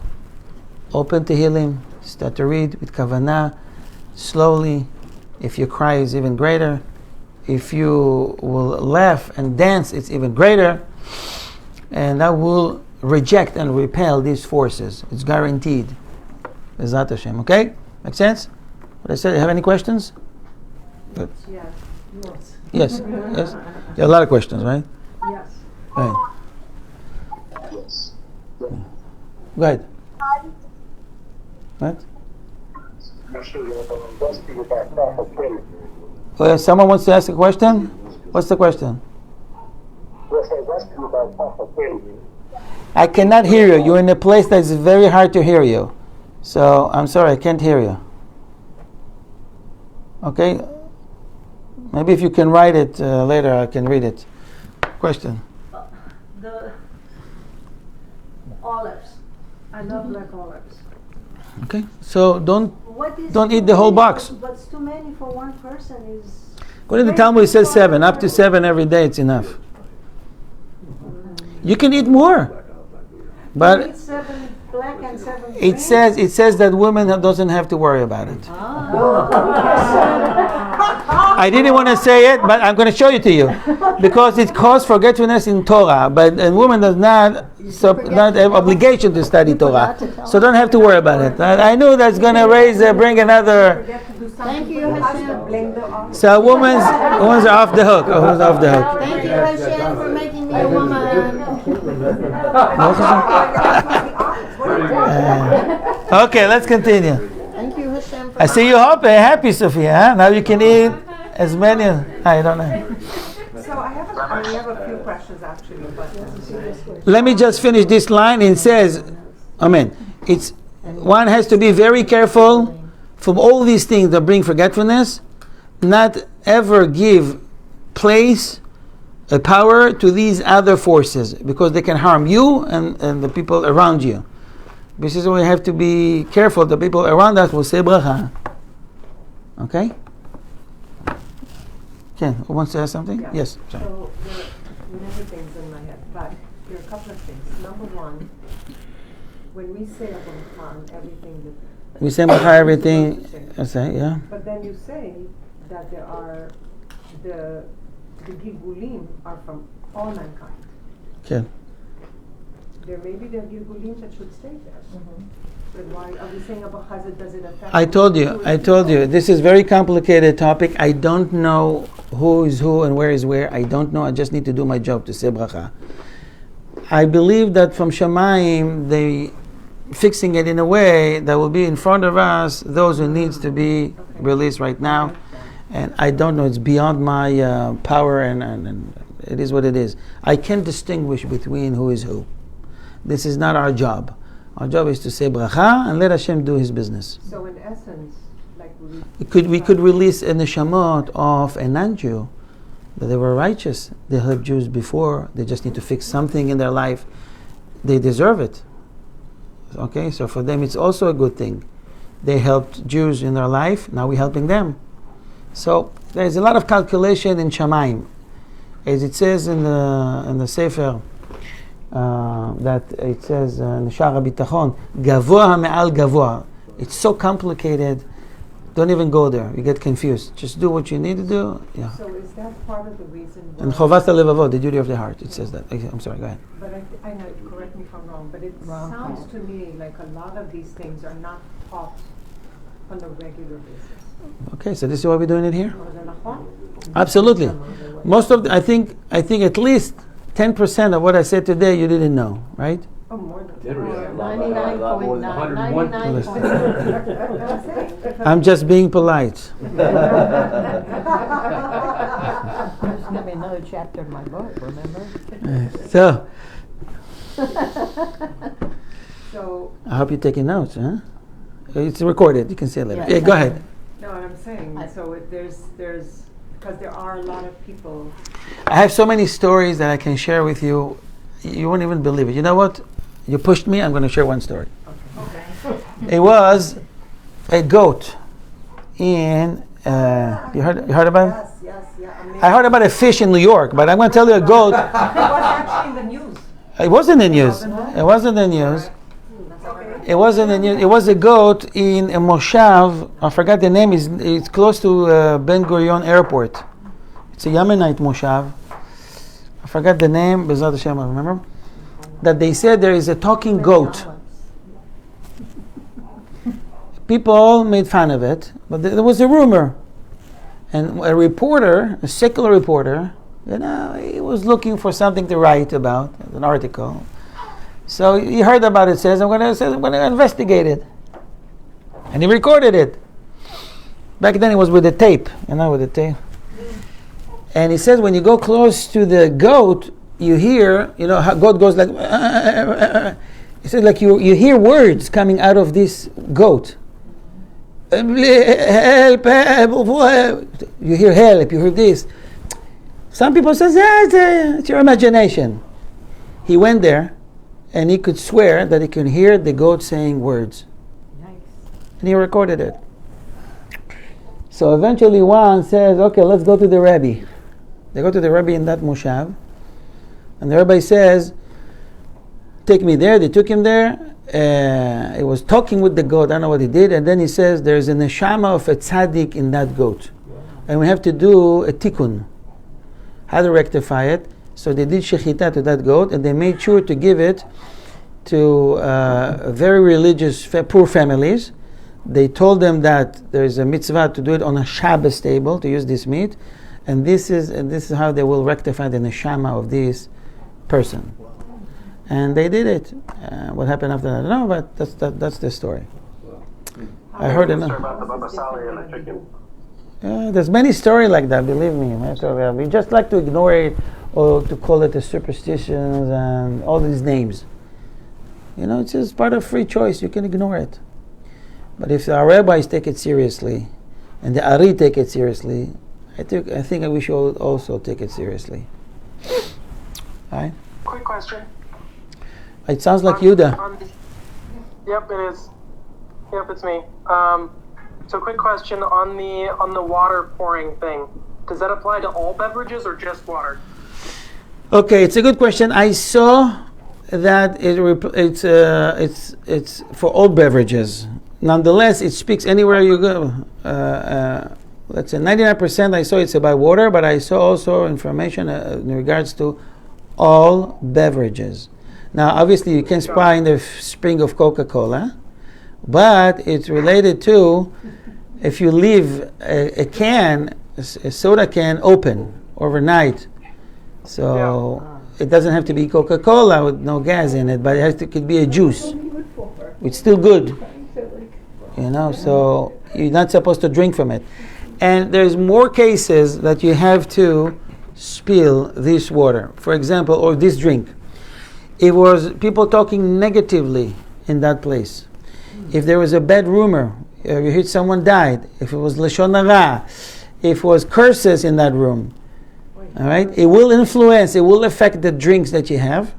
open Tehillim, start to read with kavanah, slowly. If you cry, it's even greater. If you will laugh and dance, it's even greater. And that will reject and repel these forces. It's guaranteed. Bezat Hashem. Okay? Make sense? What I said? You have any questions? Good. Yes. Yes. Yes. You have a lot of questions, right? Yes. Right. Go ahead. What? Someone wants to ask a question? What's the question? I cannot hear you. You're in a place that's very hard to hear you. So, I'm sorry, I can't hear you. Okay? Maybe if you can write it later, I can read it. Question? The olives. I love black olives. Okay, so don't eat Too the whole many box. What's too many for one person is... According to the Talmud, it says 7. Up to 7 every day, it's enough. You can eat more. But Eat 7 black and 7 it green. says that women doesn't have to worry about it. I didn't want to say it, but I'm going to show it to you because it caused forgetfulness in Torah. But a woman does not have obligation to study Torah, so don't have to worry about it. I knew that's going to bring another. Thank you, Hashem. So women's are off the hook. Women's are off the hook. Thank you, Hashem, for making me a woman. Okay, let's continue. Thank you, Hashem. For I see you happy, Sophia. Huh? Now you can eat as many. I don't know. So I have a few questions actually, but Let me just finish this line. It says, Amen. One has to be very careful from all these things that bring forgetfulness, not ever give place, a power to these other forces because they can harm you and the people around you. This is why we have to be careful. The people around us will say bracha. Okay? Ken, who wants to ask something? Yeah. Yes. Sorry. So there are many things in my head, but there are a couple of things. Number one, when we say a bracha on everything that We say bracha everything. I say, yeah. but then you say that there are the gilgulim are from all mankind. Okay. There may be the gilgulim that should stay there. But why are we saying about chazit? Does it affect? I told you. This is a very complicated topic. I don't know who is who and where is where. I don't know. I just need to do my job to say bracha. I believe that from Shamayim, they fixing it in a way that will be in front of us, those who needs to be released right now. And I don't know, it's beyond my power and it is what it is. I can't distinguish between who is who. This is not our job. Our job is to say bracha and let Hashem do His business. So in essence, like We could release a neshamot of a non-Jew, that they were righteous. They helped Jews before. They just need to fix something in their life. They deserve it. Okay, so for them it's also a good thing. They helped Jews in their life. Now we're helping them. So there's a lot of calculation in Shamayim, as it says in the Sefer. That it says in Shara Bitachon, Gavoa me'al Gavoa. It's so complicated. Don't even go there. You get confused. Just do what you need to do. Yeah. So is that part of the reason why? And Chovas HaLevavot, the duty of the heart. It says that. I'm sorry. Go ahead. But I know, correct me if I'm wrong, but it sounds to me like a lot of these things are not taught on a regular basis. Okay, so this is why we're doing it here. Or is it nachon? Absolutely. Most of I think at least 10% of what I said today you didn't know, right? Oh, more than Did we? that. 99.9. I'm just being polite. There's going to be another chapter in my book, remember? So So, I hope you're taking notes, huh? It's recorded. You can see it later. Yeah. Yeah, go ahead. no, what I'm saying, so there's, because there are a lot of people. I have so many stories that I can share with you. You won't even believe it. You know what? You pushed me. I'm going to share one story. Okay. It was a goat in. You heard about it? Yes. I heard about a fish in New York, but I'm going to tell you a goat. It was actually in the news. It wasn't in the news. It wasn't in the news. It wasn't in the news. It was a goat in a moshav. I forgot the name. It's close to Ben Gurion Airport. It's a Yemenite moshav. I forgot the name. B'ezrat Hashem, I remember. That they said there is a talking goat. People made fun of it, but there was a rumor. And a reporter, a secular reporter, he was looking for something to write about, an article. So he heard about it, says, I'm going to investigate it. And he recorded it. Back then it was with a tape, with a tape. And he says when you go close to the goat, you hear, how goat goes like, he said like you hear words coming out of this goat. Help, you hear help, you hear this. Some people say, it's your imagination. He went there, and he could swear that he could hear the goat saying words. Nice. And he recorded it. So eventually one says, okay, let's go to the Rabbi. They go to the Rabbi in that moshav, and the Rabbi says, take me there. They took him there. He was talking with the goat. I don't know what he did. And then he says, there's a neshama of a tzaddik in that goat. And we have to do a tikkun. How to rectify it. So they did shechita to that goat, and they made sure to give it to very religious, poor families. They told them that there is a mitzvah to do it on a Shabbos table, to use this meat. And this is how they will rectify the neshama of this person. And they did it. What happened after that, I don't know, but that's the story. I heard enough. About the Baba Sali and the chicken. There's many stories like that, believe me. We just like to ignore it or to call it the superstitions and all these names. It's just part of free choice. You can ignore it. But if our rabbis take it seriously and the Ari take it seriously, I think we should also take it seriously. All right? Quick question. It sounds like Yuda. Yep, it is. Yep, it's me. So quick question on the water pouring thing. Does that apply to all beverages or just water? Okay, it's a good question. I saw that it's for all beverages. Nonetheless, it speaks anywhere you go. Let's say 99% I saw it's about water, but I saw also information in regards to all beverages. Now, obviously, you can spy in the spring of Coca-Cola, but it's related to if you leave a soda can open overnight. So it doesn't have to be Coca-Cola with no gas in it, but it could be a juice. It's still good. So you're not supposed to drink from it. And there's more cases that you have to spill this water, for example, or this drink. It was people talking negatively in that place. If there was a bad rumor, you heard someone died, if it was Lashon Hara, if it was curses in that room, all right, it will affect the drinks that you have.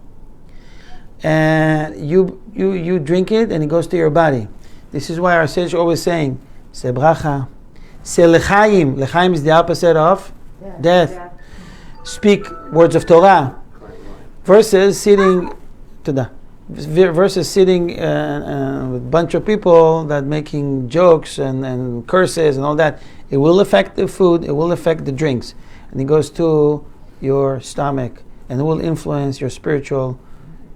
And you drink it and it goes to your body. This is why our sage always saying, Se bracha, Se lechaim. Lechaim is the opposite of death. Speak words of Torah. Versus sitting with a bunch of people that making jokes and curses and all that. It will affect the food, it will affect the drinks. And it goes to your stomach and it will influence your spiritual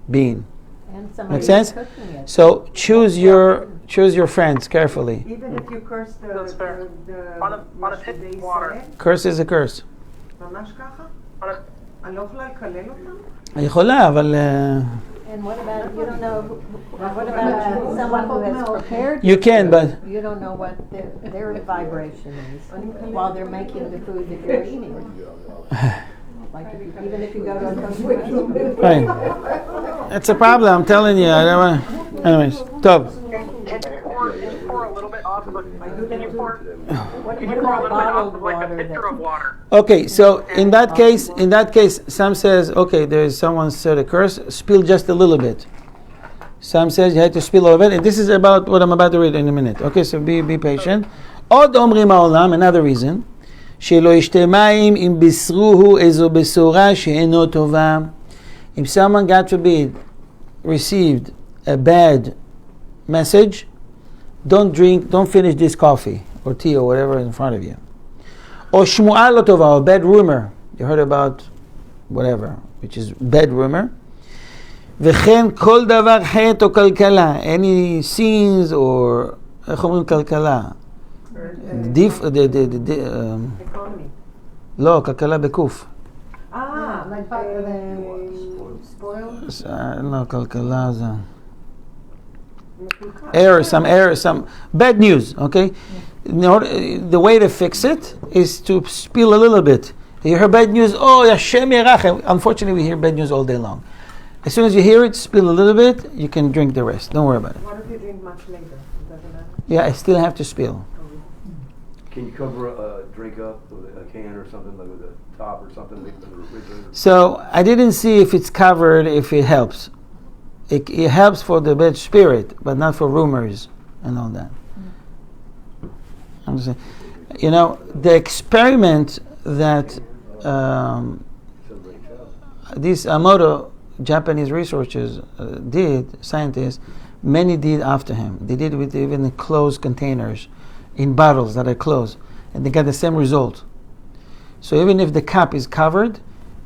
being. Make sense? So choose your friends carefully. Even if you curse the on a pit of water. Curse is a curse. ממש ככה? אני לא יכולה לקלל אותם? אני יכולה, אבל... And what about, you don't know, what about someone who has prepared? You can, but... You don't know what their vibration is while they're making the food that you're eating. Like even if you go to a country. Right. That's a problem, I'm telling you. I don't want... Anyways, Tov. Can you pour a little bit off of can you pour a pitcher of water? Okay, so in that case, some says, okay, there's someone said a curse, spill just a little bit. Some says you had to spill all of it, and this is about what I'm about to read in a minute. Okay, so be patient. Od omrim ha'olam, another reason. שלא ישתה מים אם בישרוהו איזו בשורה שאינו טובה. If someone, God forbid, received a bad message, don't finish this coffee or tea or whatever is in front of you. Or שמועה לא טובה, or bad rumor. You heard about whatever, which is bad rumor. וכן כל דבר חטא או כלכלה, any sins or, איך אומרים כלכלה? economy. לא, כלכלה בקוף. like spoil? לא, כלכלה זה... error, some bad news, okay? The way to fix it is to spill a little bit. You hear bad news, oh, Hashem Yerachem. Unfortunately, we hear bad news all day long. As soon as you hear it, spill a little bit, you can drink the rest. Don't worry about it. What if you drink much later? Doesn't matter? Yeah, I still have to spill. Can you cover a drink up with a can or something, like with a top or something? Like the refrigerator? So I didn't see if it's covered, if it helps. It helps for the bad spirit, but not for rumors and all that. I'm saying, you know, the experiment that these Amuro Japanese researchers scientists, many did after him. They did with even closed containers in bottles that are closed, and they got the same result. So even if the cup is covered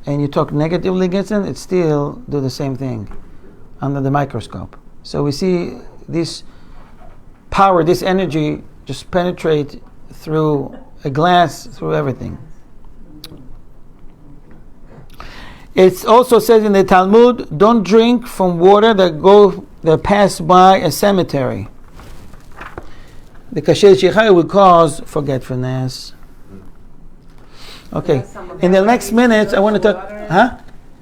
and you talk negatively against it, it still do the same thing under the microscope. So we see this power, this energy just penetrate through a glass, through everything. It also says in the Talmud, don't drink from water that pass by a cemetery. The kasher shechai would cause forgetfulness. Okay. In the next minutes, I want to talk. Huh?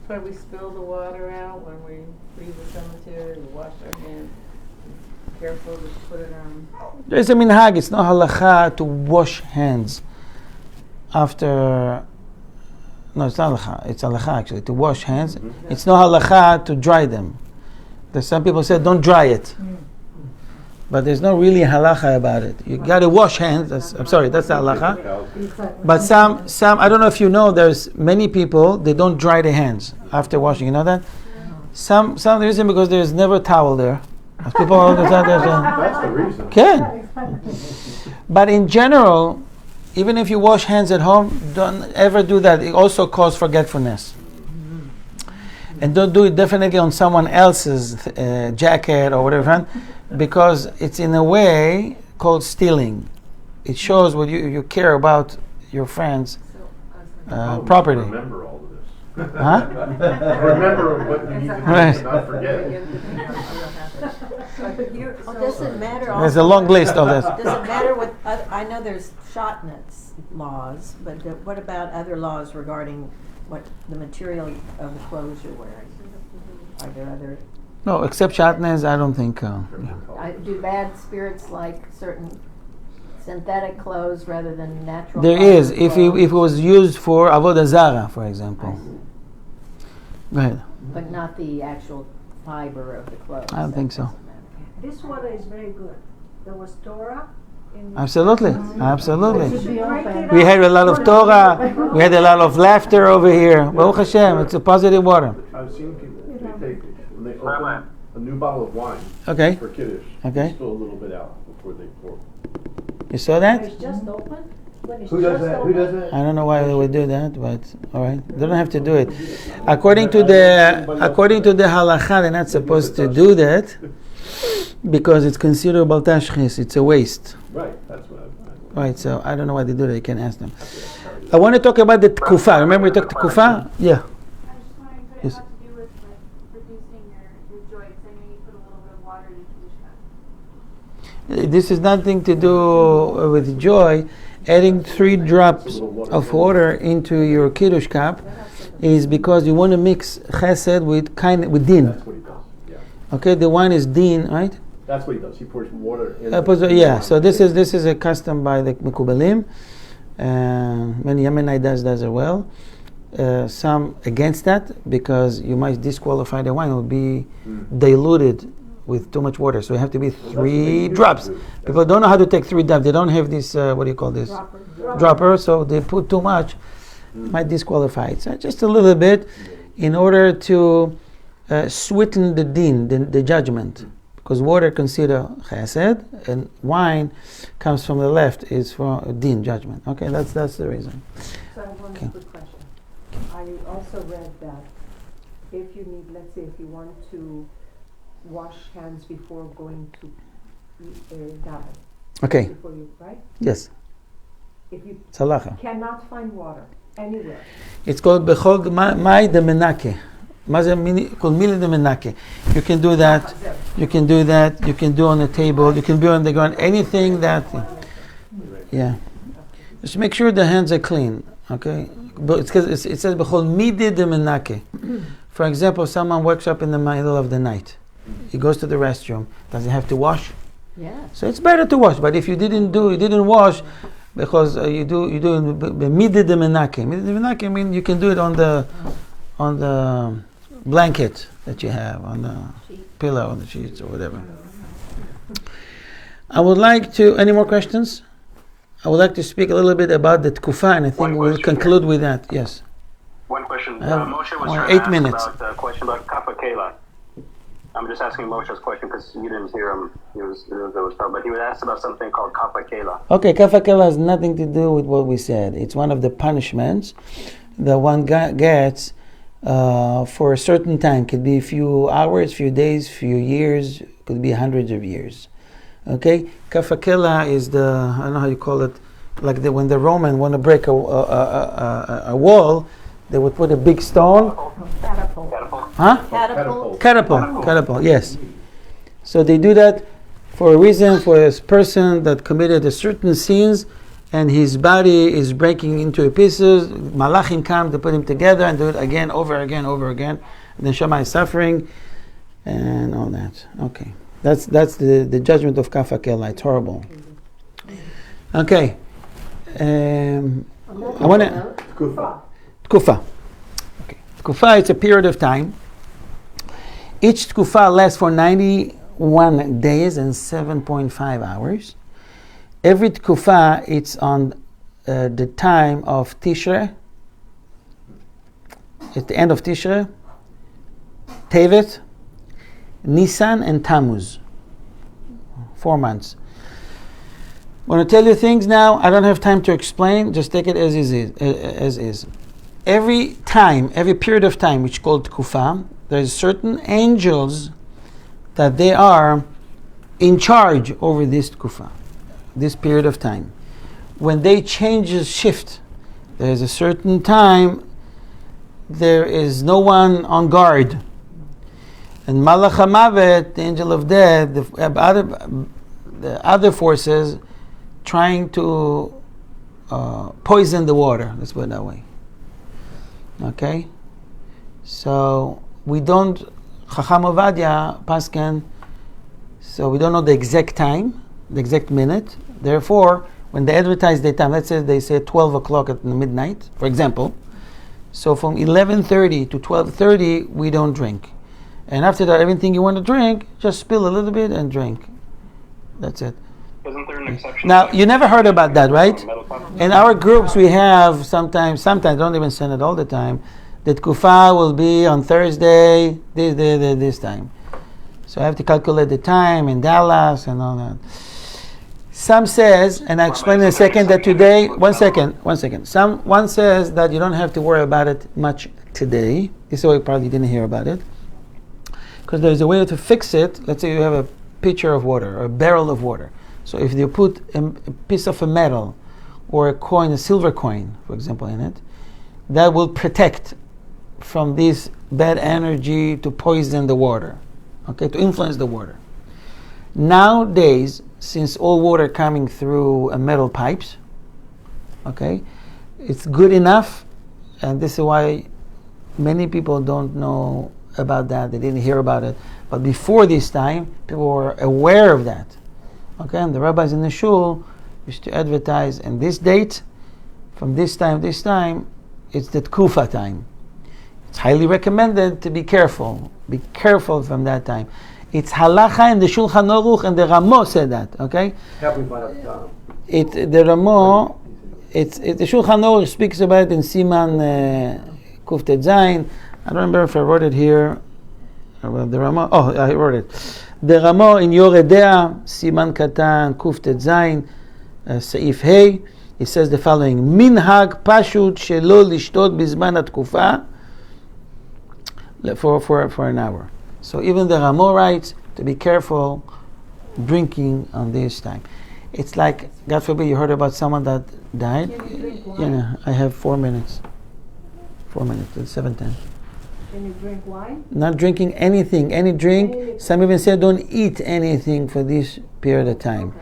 When we spill the water out, when we leave the cemetery, we wash our hands. Careful to put it on. There's a minhag. It's not halacha to wash hands after. No, it's not halacha. It's halacha actually to wash hands. Mm-hmm. It's not halacha to dry them. There's some people say don't dry it. But there's no really halacha about it. You got to wash hands. I'm sorry, that's the halacha. But some, I don't know if you know, there's many people, they don't dry their hands after washing. You know that? Some reason because there's never a towel there. As people all the time, that's the reason. Can. But in general, even if you wash hands at home, don't ever do that. It also causes forgetfulness. And don't do it definitely on someone else's jacket or whatever, because it's in a way called stealing. It shows what you care about your friends' property. Remember all of this. Huh? Remember what you need to do Right. and not forget. Does it matter? There's a long list of this. Does it matter what? I know there's shotnets laws, but what about other laws regarding what the material of the clothes you're wearing? Are there other? No, except shatnez, I don't think. Do bad spirits like certain synthetic clothes rather than natural? There is, if it was used for avodah zara, for example. Go ahead. But not the actual fiber of the clothes. I don't think so. This one is very good. There was Torah. Absolutely, absolutely. Open. We had a lot of Torah. We had a lot of laughter over here. Baruch Hashem, it's a positive water. I've seen people, they take, when they open a new bottle of wine Okay. for Kiddush, Okay. they spill a little bit out before they pour. You saw that? It's just open. Who does that? Who does that? I don't know why they would do that, but all right, they don't have to do it. According to the halacha, they're not supposed to do that because it's considered bal tashchis. It's a waste. Right, that's what I Right, so I don't know why they do that. You can ask them. I want to talk about the tkufa. Remember we talked tkufa? Yeah. I was just wondering if it Yes. had to do with reducing your joy, because I know you put a little bit of water in the Kiddush cup. This is nothing to do with joy. Adding 3 drops of water into your kiddush cup is because you want to mix chesed with din. That's what he does, yeah. Okay, the wine is din, right? That's what he does. He pours water in. Yeah. So this is a custom by the Mekubalim. Many Yemenite does as well. Some against that because you might disqualify the wine. It will be diluted with too much water. So it have to be 3 drops. People don't know how to take 3 drops. They don't have this, what do you call this? Dropper. So they put too much, might disqualify it. So just a little bit in order to sweeten the din, the judgment. Because water consider chesed, and wine comes from the left, is for din, judgment. Okay, that's the reason. So I have one quick question. I also read that if you need, let's say if you want to wash hands before going to daven. Okay. Before you, right? Yes. If you It's halacha. cannot find water anywhere. It's called bechol mai de menake. Called mili de menake. You can do that. You can do that. You can do on the table. You can do on the ground. Anything that. Yeah. Just make sure the hands are clean. Okay. But it's because it says bechol midi de menake. For example, someone wakes up in the middle of the night. He goes to the restroom. Does he have to wash? Yeah. So it's better to wash. But if you didn't wash, because you do midi de menake. Midi de menake means you can do it on the blanket that you have, on the pillow, on the sheets, or whatever. I would like to. Any more questions? I would like to speak a little bit about the tkufa, and I think we'll conclude with that. Yes. One question. Moshe was trying 8 to minutes. ask about a question about Kappa Kela. I'm just asking Moshe's question because you didn't hear him. But he was asked about something called Kappa Kela. Okay, Kappa Kela has nothing to do with what we said. It's one of the punishments that one gets for a certain time. Could be a few hours, few days, few years, could be hundreds of years. Okay, kafakela is the, I don't know how you call it, like when the Roman want to break a wall, they would put a big stone. Catapult. Huh? Catapult, yes. So they do that for a reason, for a person that committed a certain sins and his body is breaking into pieces. Malachim come to put him together and do it again, over again. And then Shammai is suffering and all that. Okay. That's the judgment of Kafakela. It's horrible. Okay. I want to... Tkufa. Okay. Tkufa, it's a period of time. Each tkufa lasts for 91 days and 7.5 hours. Every tkufa, it's on the time of Tishrei. At the end of Tishrei, Tevet, Nisan, and Tammuz. 4 months. I want to tell you things now. I don't have time to explain. Just take it as is. Every period of time, which is called tkufa, there's certain angels that they are in charge over this tkufa, this period of time. When they change the shift, there's a certain time there is no one on guard. And Malach HaMavet, the angel of death, the other forces trying to poison the water. Let's put it that way. Okay? So we don't, Chacham Ovadia, Paskan, so we don't know the exact time, the exact minute. Therefore, when they advertise the time, let's say they say 12 o'clock at midnight, for example. So from 11:30 to 12:30, we don't drink. And after that, everything you want to drink, just spill a little bit and drink. That's it. Isn't there an exception? Now, you never heard about that, right? In our groups, we have sometimes, don't even send it all the time, that kufa will be on Thursday, this time. So I have to calculate the time in Dallas and all that. Some says, and I explain in a second that today, one second. One says that you don't have to worry about it much today. This is why you probably didn't hear about it. Because there's a way to fix it. Let's say you have a pitcher of water or a barrel of water. So if you put a piece of a metal or a coin, a silver coin, for example, in it, that will protect from this bad energy to poison the water, okay, to influence the water. Nowadays, since all water coming through metal pipes, okay, it's good enough, and this is why many people don't know about that. They didn't hear about it. But before this time, people were aware of that. Okay, and the rabbis in the shul used to advertise, and this date, from this time, it's the tkufa time. It's highly recommended to be careful. Be careful from that time. It's halacha, and the Shulchan Aruch and the Ramo said that. Okay. Help me find out the time. The Ramo, the Shulchan Aruch speaks about it in Siman Kuf Tet Zayin. I don't remember if I wrote it here. About the Ramo. Oh, I wrote it. The Ramo in Yoredea, Siman Katan Kuf Tet Zayin, Seif Hey. He says the following: Minhag pashut shelo lishtot bizman hatkufa for an hour. So even the Ramo writes to be careful drinking on this time. It's like, God forbid, you heard about someone that died. I have 4 minutes. 4 minutes. It's 7:10. Can you drink wine? Not drinking anything, any drink. Some even say don't eat anything for this period of time.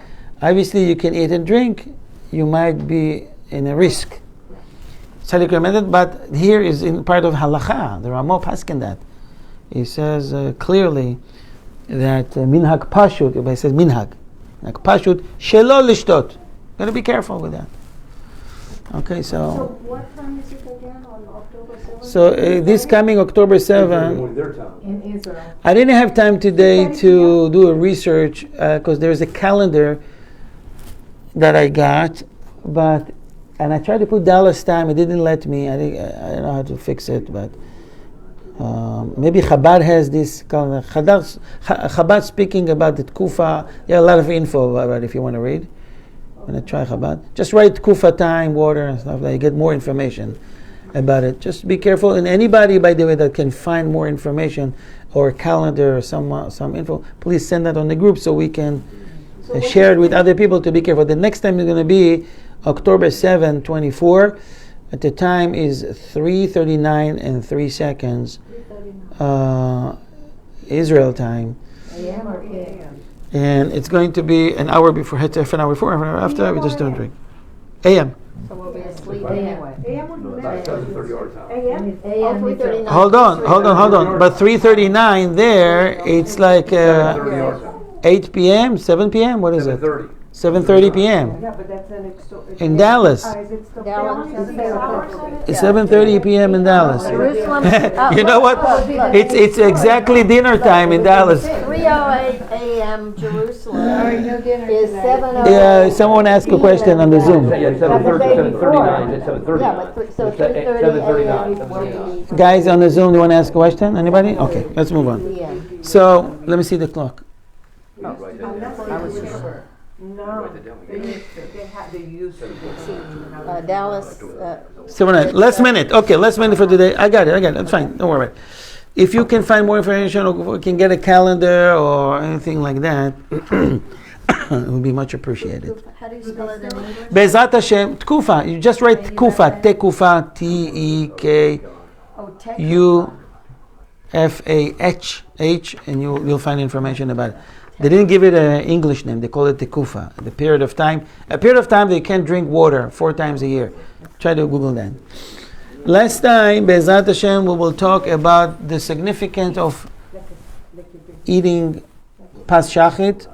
Obviously, you can eat and drink. You might be in a risk. It's highly recommended, but here is in part of halacha. The Ramo paskin that. He says clearly that minhag pashut, if I says minhag pashut, shelo lishtot. Gotta be careful with that. Okay, So what time is it again on October 7th? So this coming October 7th, In Israel. I didn't have time today to do a research because there is a calendar that I got, and I tried to put Dallas time. It didn't let me. I don't know how to fix it, but maybe Chabad has this calendar. Chabad speaking about the Tkufa. Yeah, a lot of info about it if you want to read. I'm going to try Chabad. Just write Tkufa time, water, and stuff like that. You get more information about it. Just be careful. And anybody, by the way, that can find more information or a calendar or some info, please send that on the group so we can share it with other people to be careful. The next time is going to be October 7, 24. At the time is 3:39 and 3 seconds. Israel time. AM or PM? And it's going to be an hour before, half an hour before, half an hour after. We just don't drink. AM. So we'll be asleep anyway. AM would be That's better. 7:30 our time. AM? AM 3:39. Hold on. But 3:39 there, it's like 7:30 our time. 8 p.m., 7 p.m. What is it? 7:30. 7:30 p.m. Yeah, but that's an in Dallas. Is it still Dallas. It's 7:30 p.m. in Dallas. Jerusalem. You know what? It's exactly dinner time in Dallas. 3:08 a.m. Jerusalem is 7:08. Yeah, someone asked a question on the Zoom. Yeah, 7:30, 7:39, it's 7:30. Yeah, but so 3:30 a.m. Guys on the Zoom, you want to ask a question? Anybody? Okay, let's move on. Yeah. So let me see the clock. No, they used to. Dallas. 7:09. Last minute. Okay, last minute for today. I got it. That's fine. Don't worry about it. If you can find more information or can get a calendar or anything like that, it would be much appreciated. How do you spell it in English? Be'ezrat Hashem, Tkufa. You just write Tkufa. Tekufa. Tekufah, and you'll find information about it. They didn't give it an English name. They call it Tekufa. The period of time. A period of time they can't drink water 4 times a year. Try to Google that. Last time, Be'ezrat Hashem, we will talk about the significance of eating pas shachit.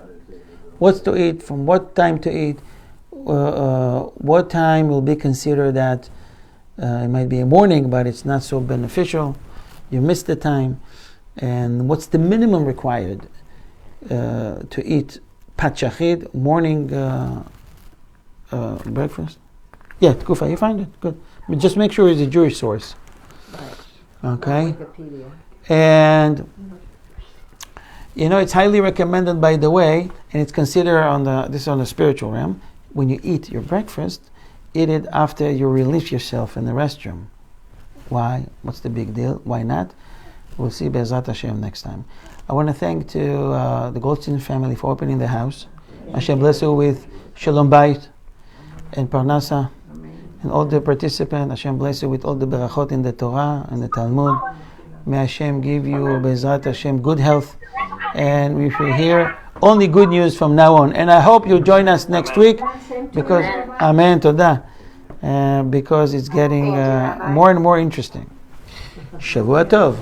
What's to eat, from what time to eat, what time will be considered that it might be a morning, but it's not so beneficial. You missed the time. And what's the minimum required to eat pat shachit, morning breakfast? Yeah, Tkufa, you find it? Good. But just make sure it's a Jewish source. Okay? Wikipedia. And it's highly recommended, by the way, and it's considered on the spiritual realm. When you eat your breakfast, eat it after you release yourself in the restroom. Why? What's the big deal? Why not? We'll see Be'ezrat Hashem next time. I want to thank the Goldstein family for opening the house. Hashem bless you with Shalom Bayit and Parnasa. And all the participants, Hashem bless you with all the berachot in the Torah and the Talmud. May Hashem give you, Be'ezrat Hashem, good health. And we shall hear only good news from now on. And I hope you join us next week because, Amen, Todah, because it's getting more and more interesting. Shavua Tov.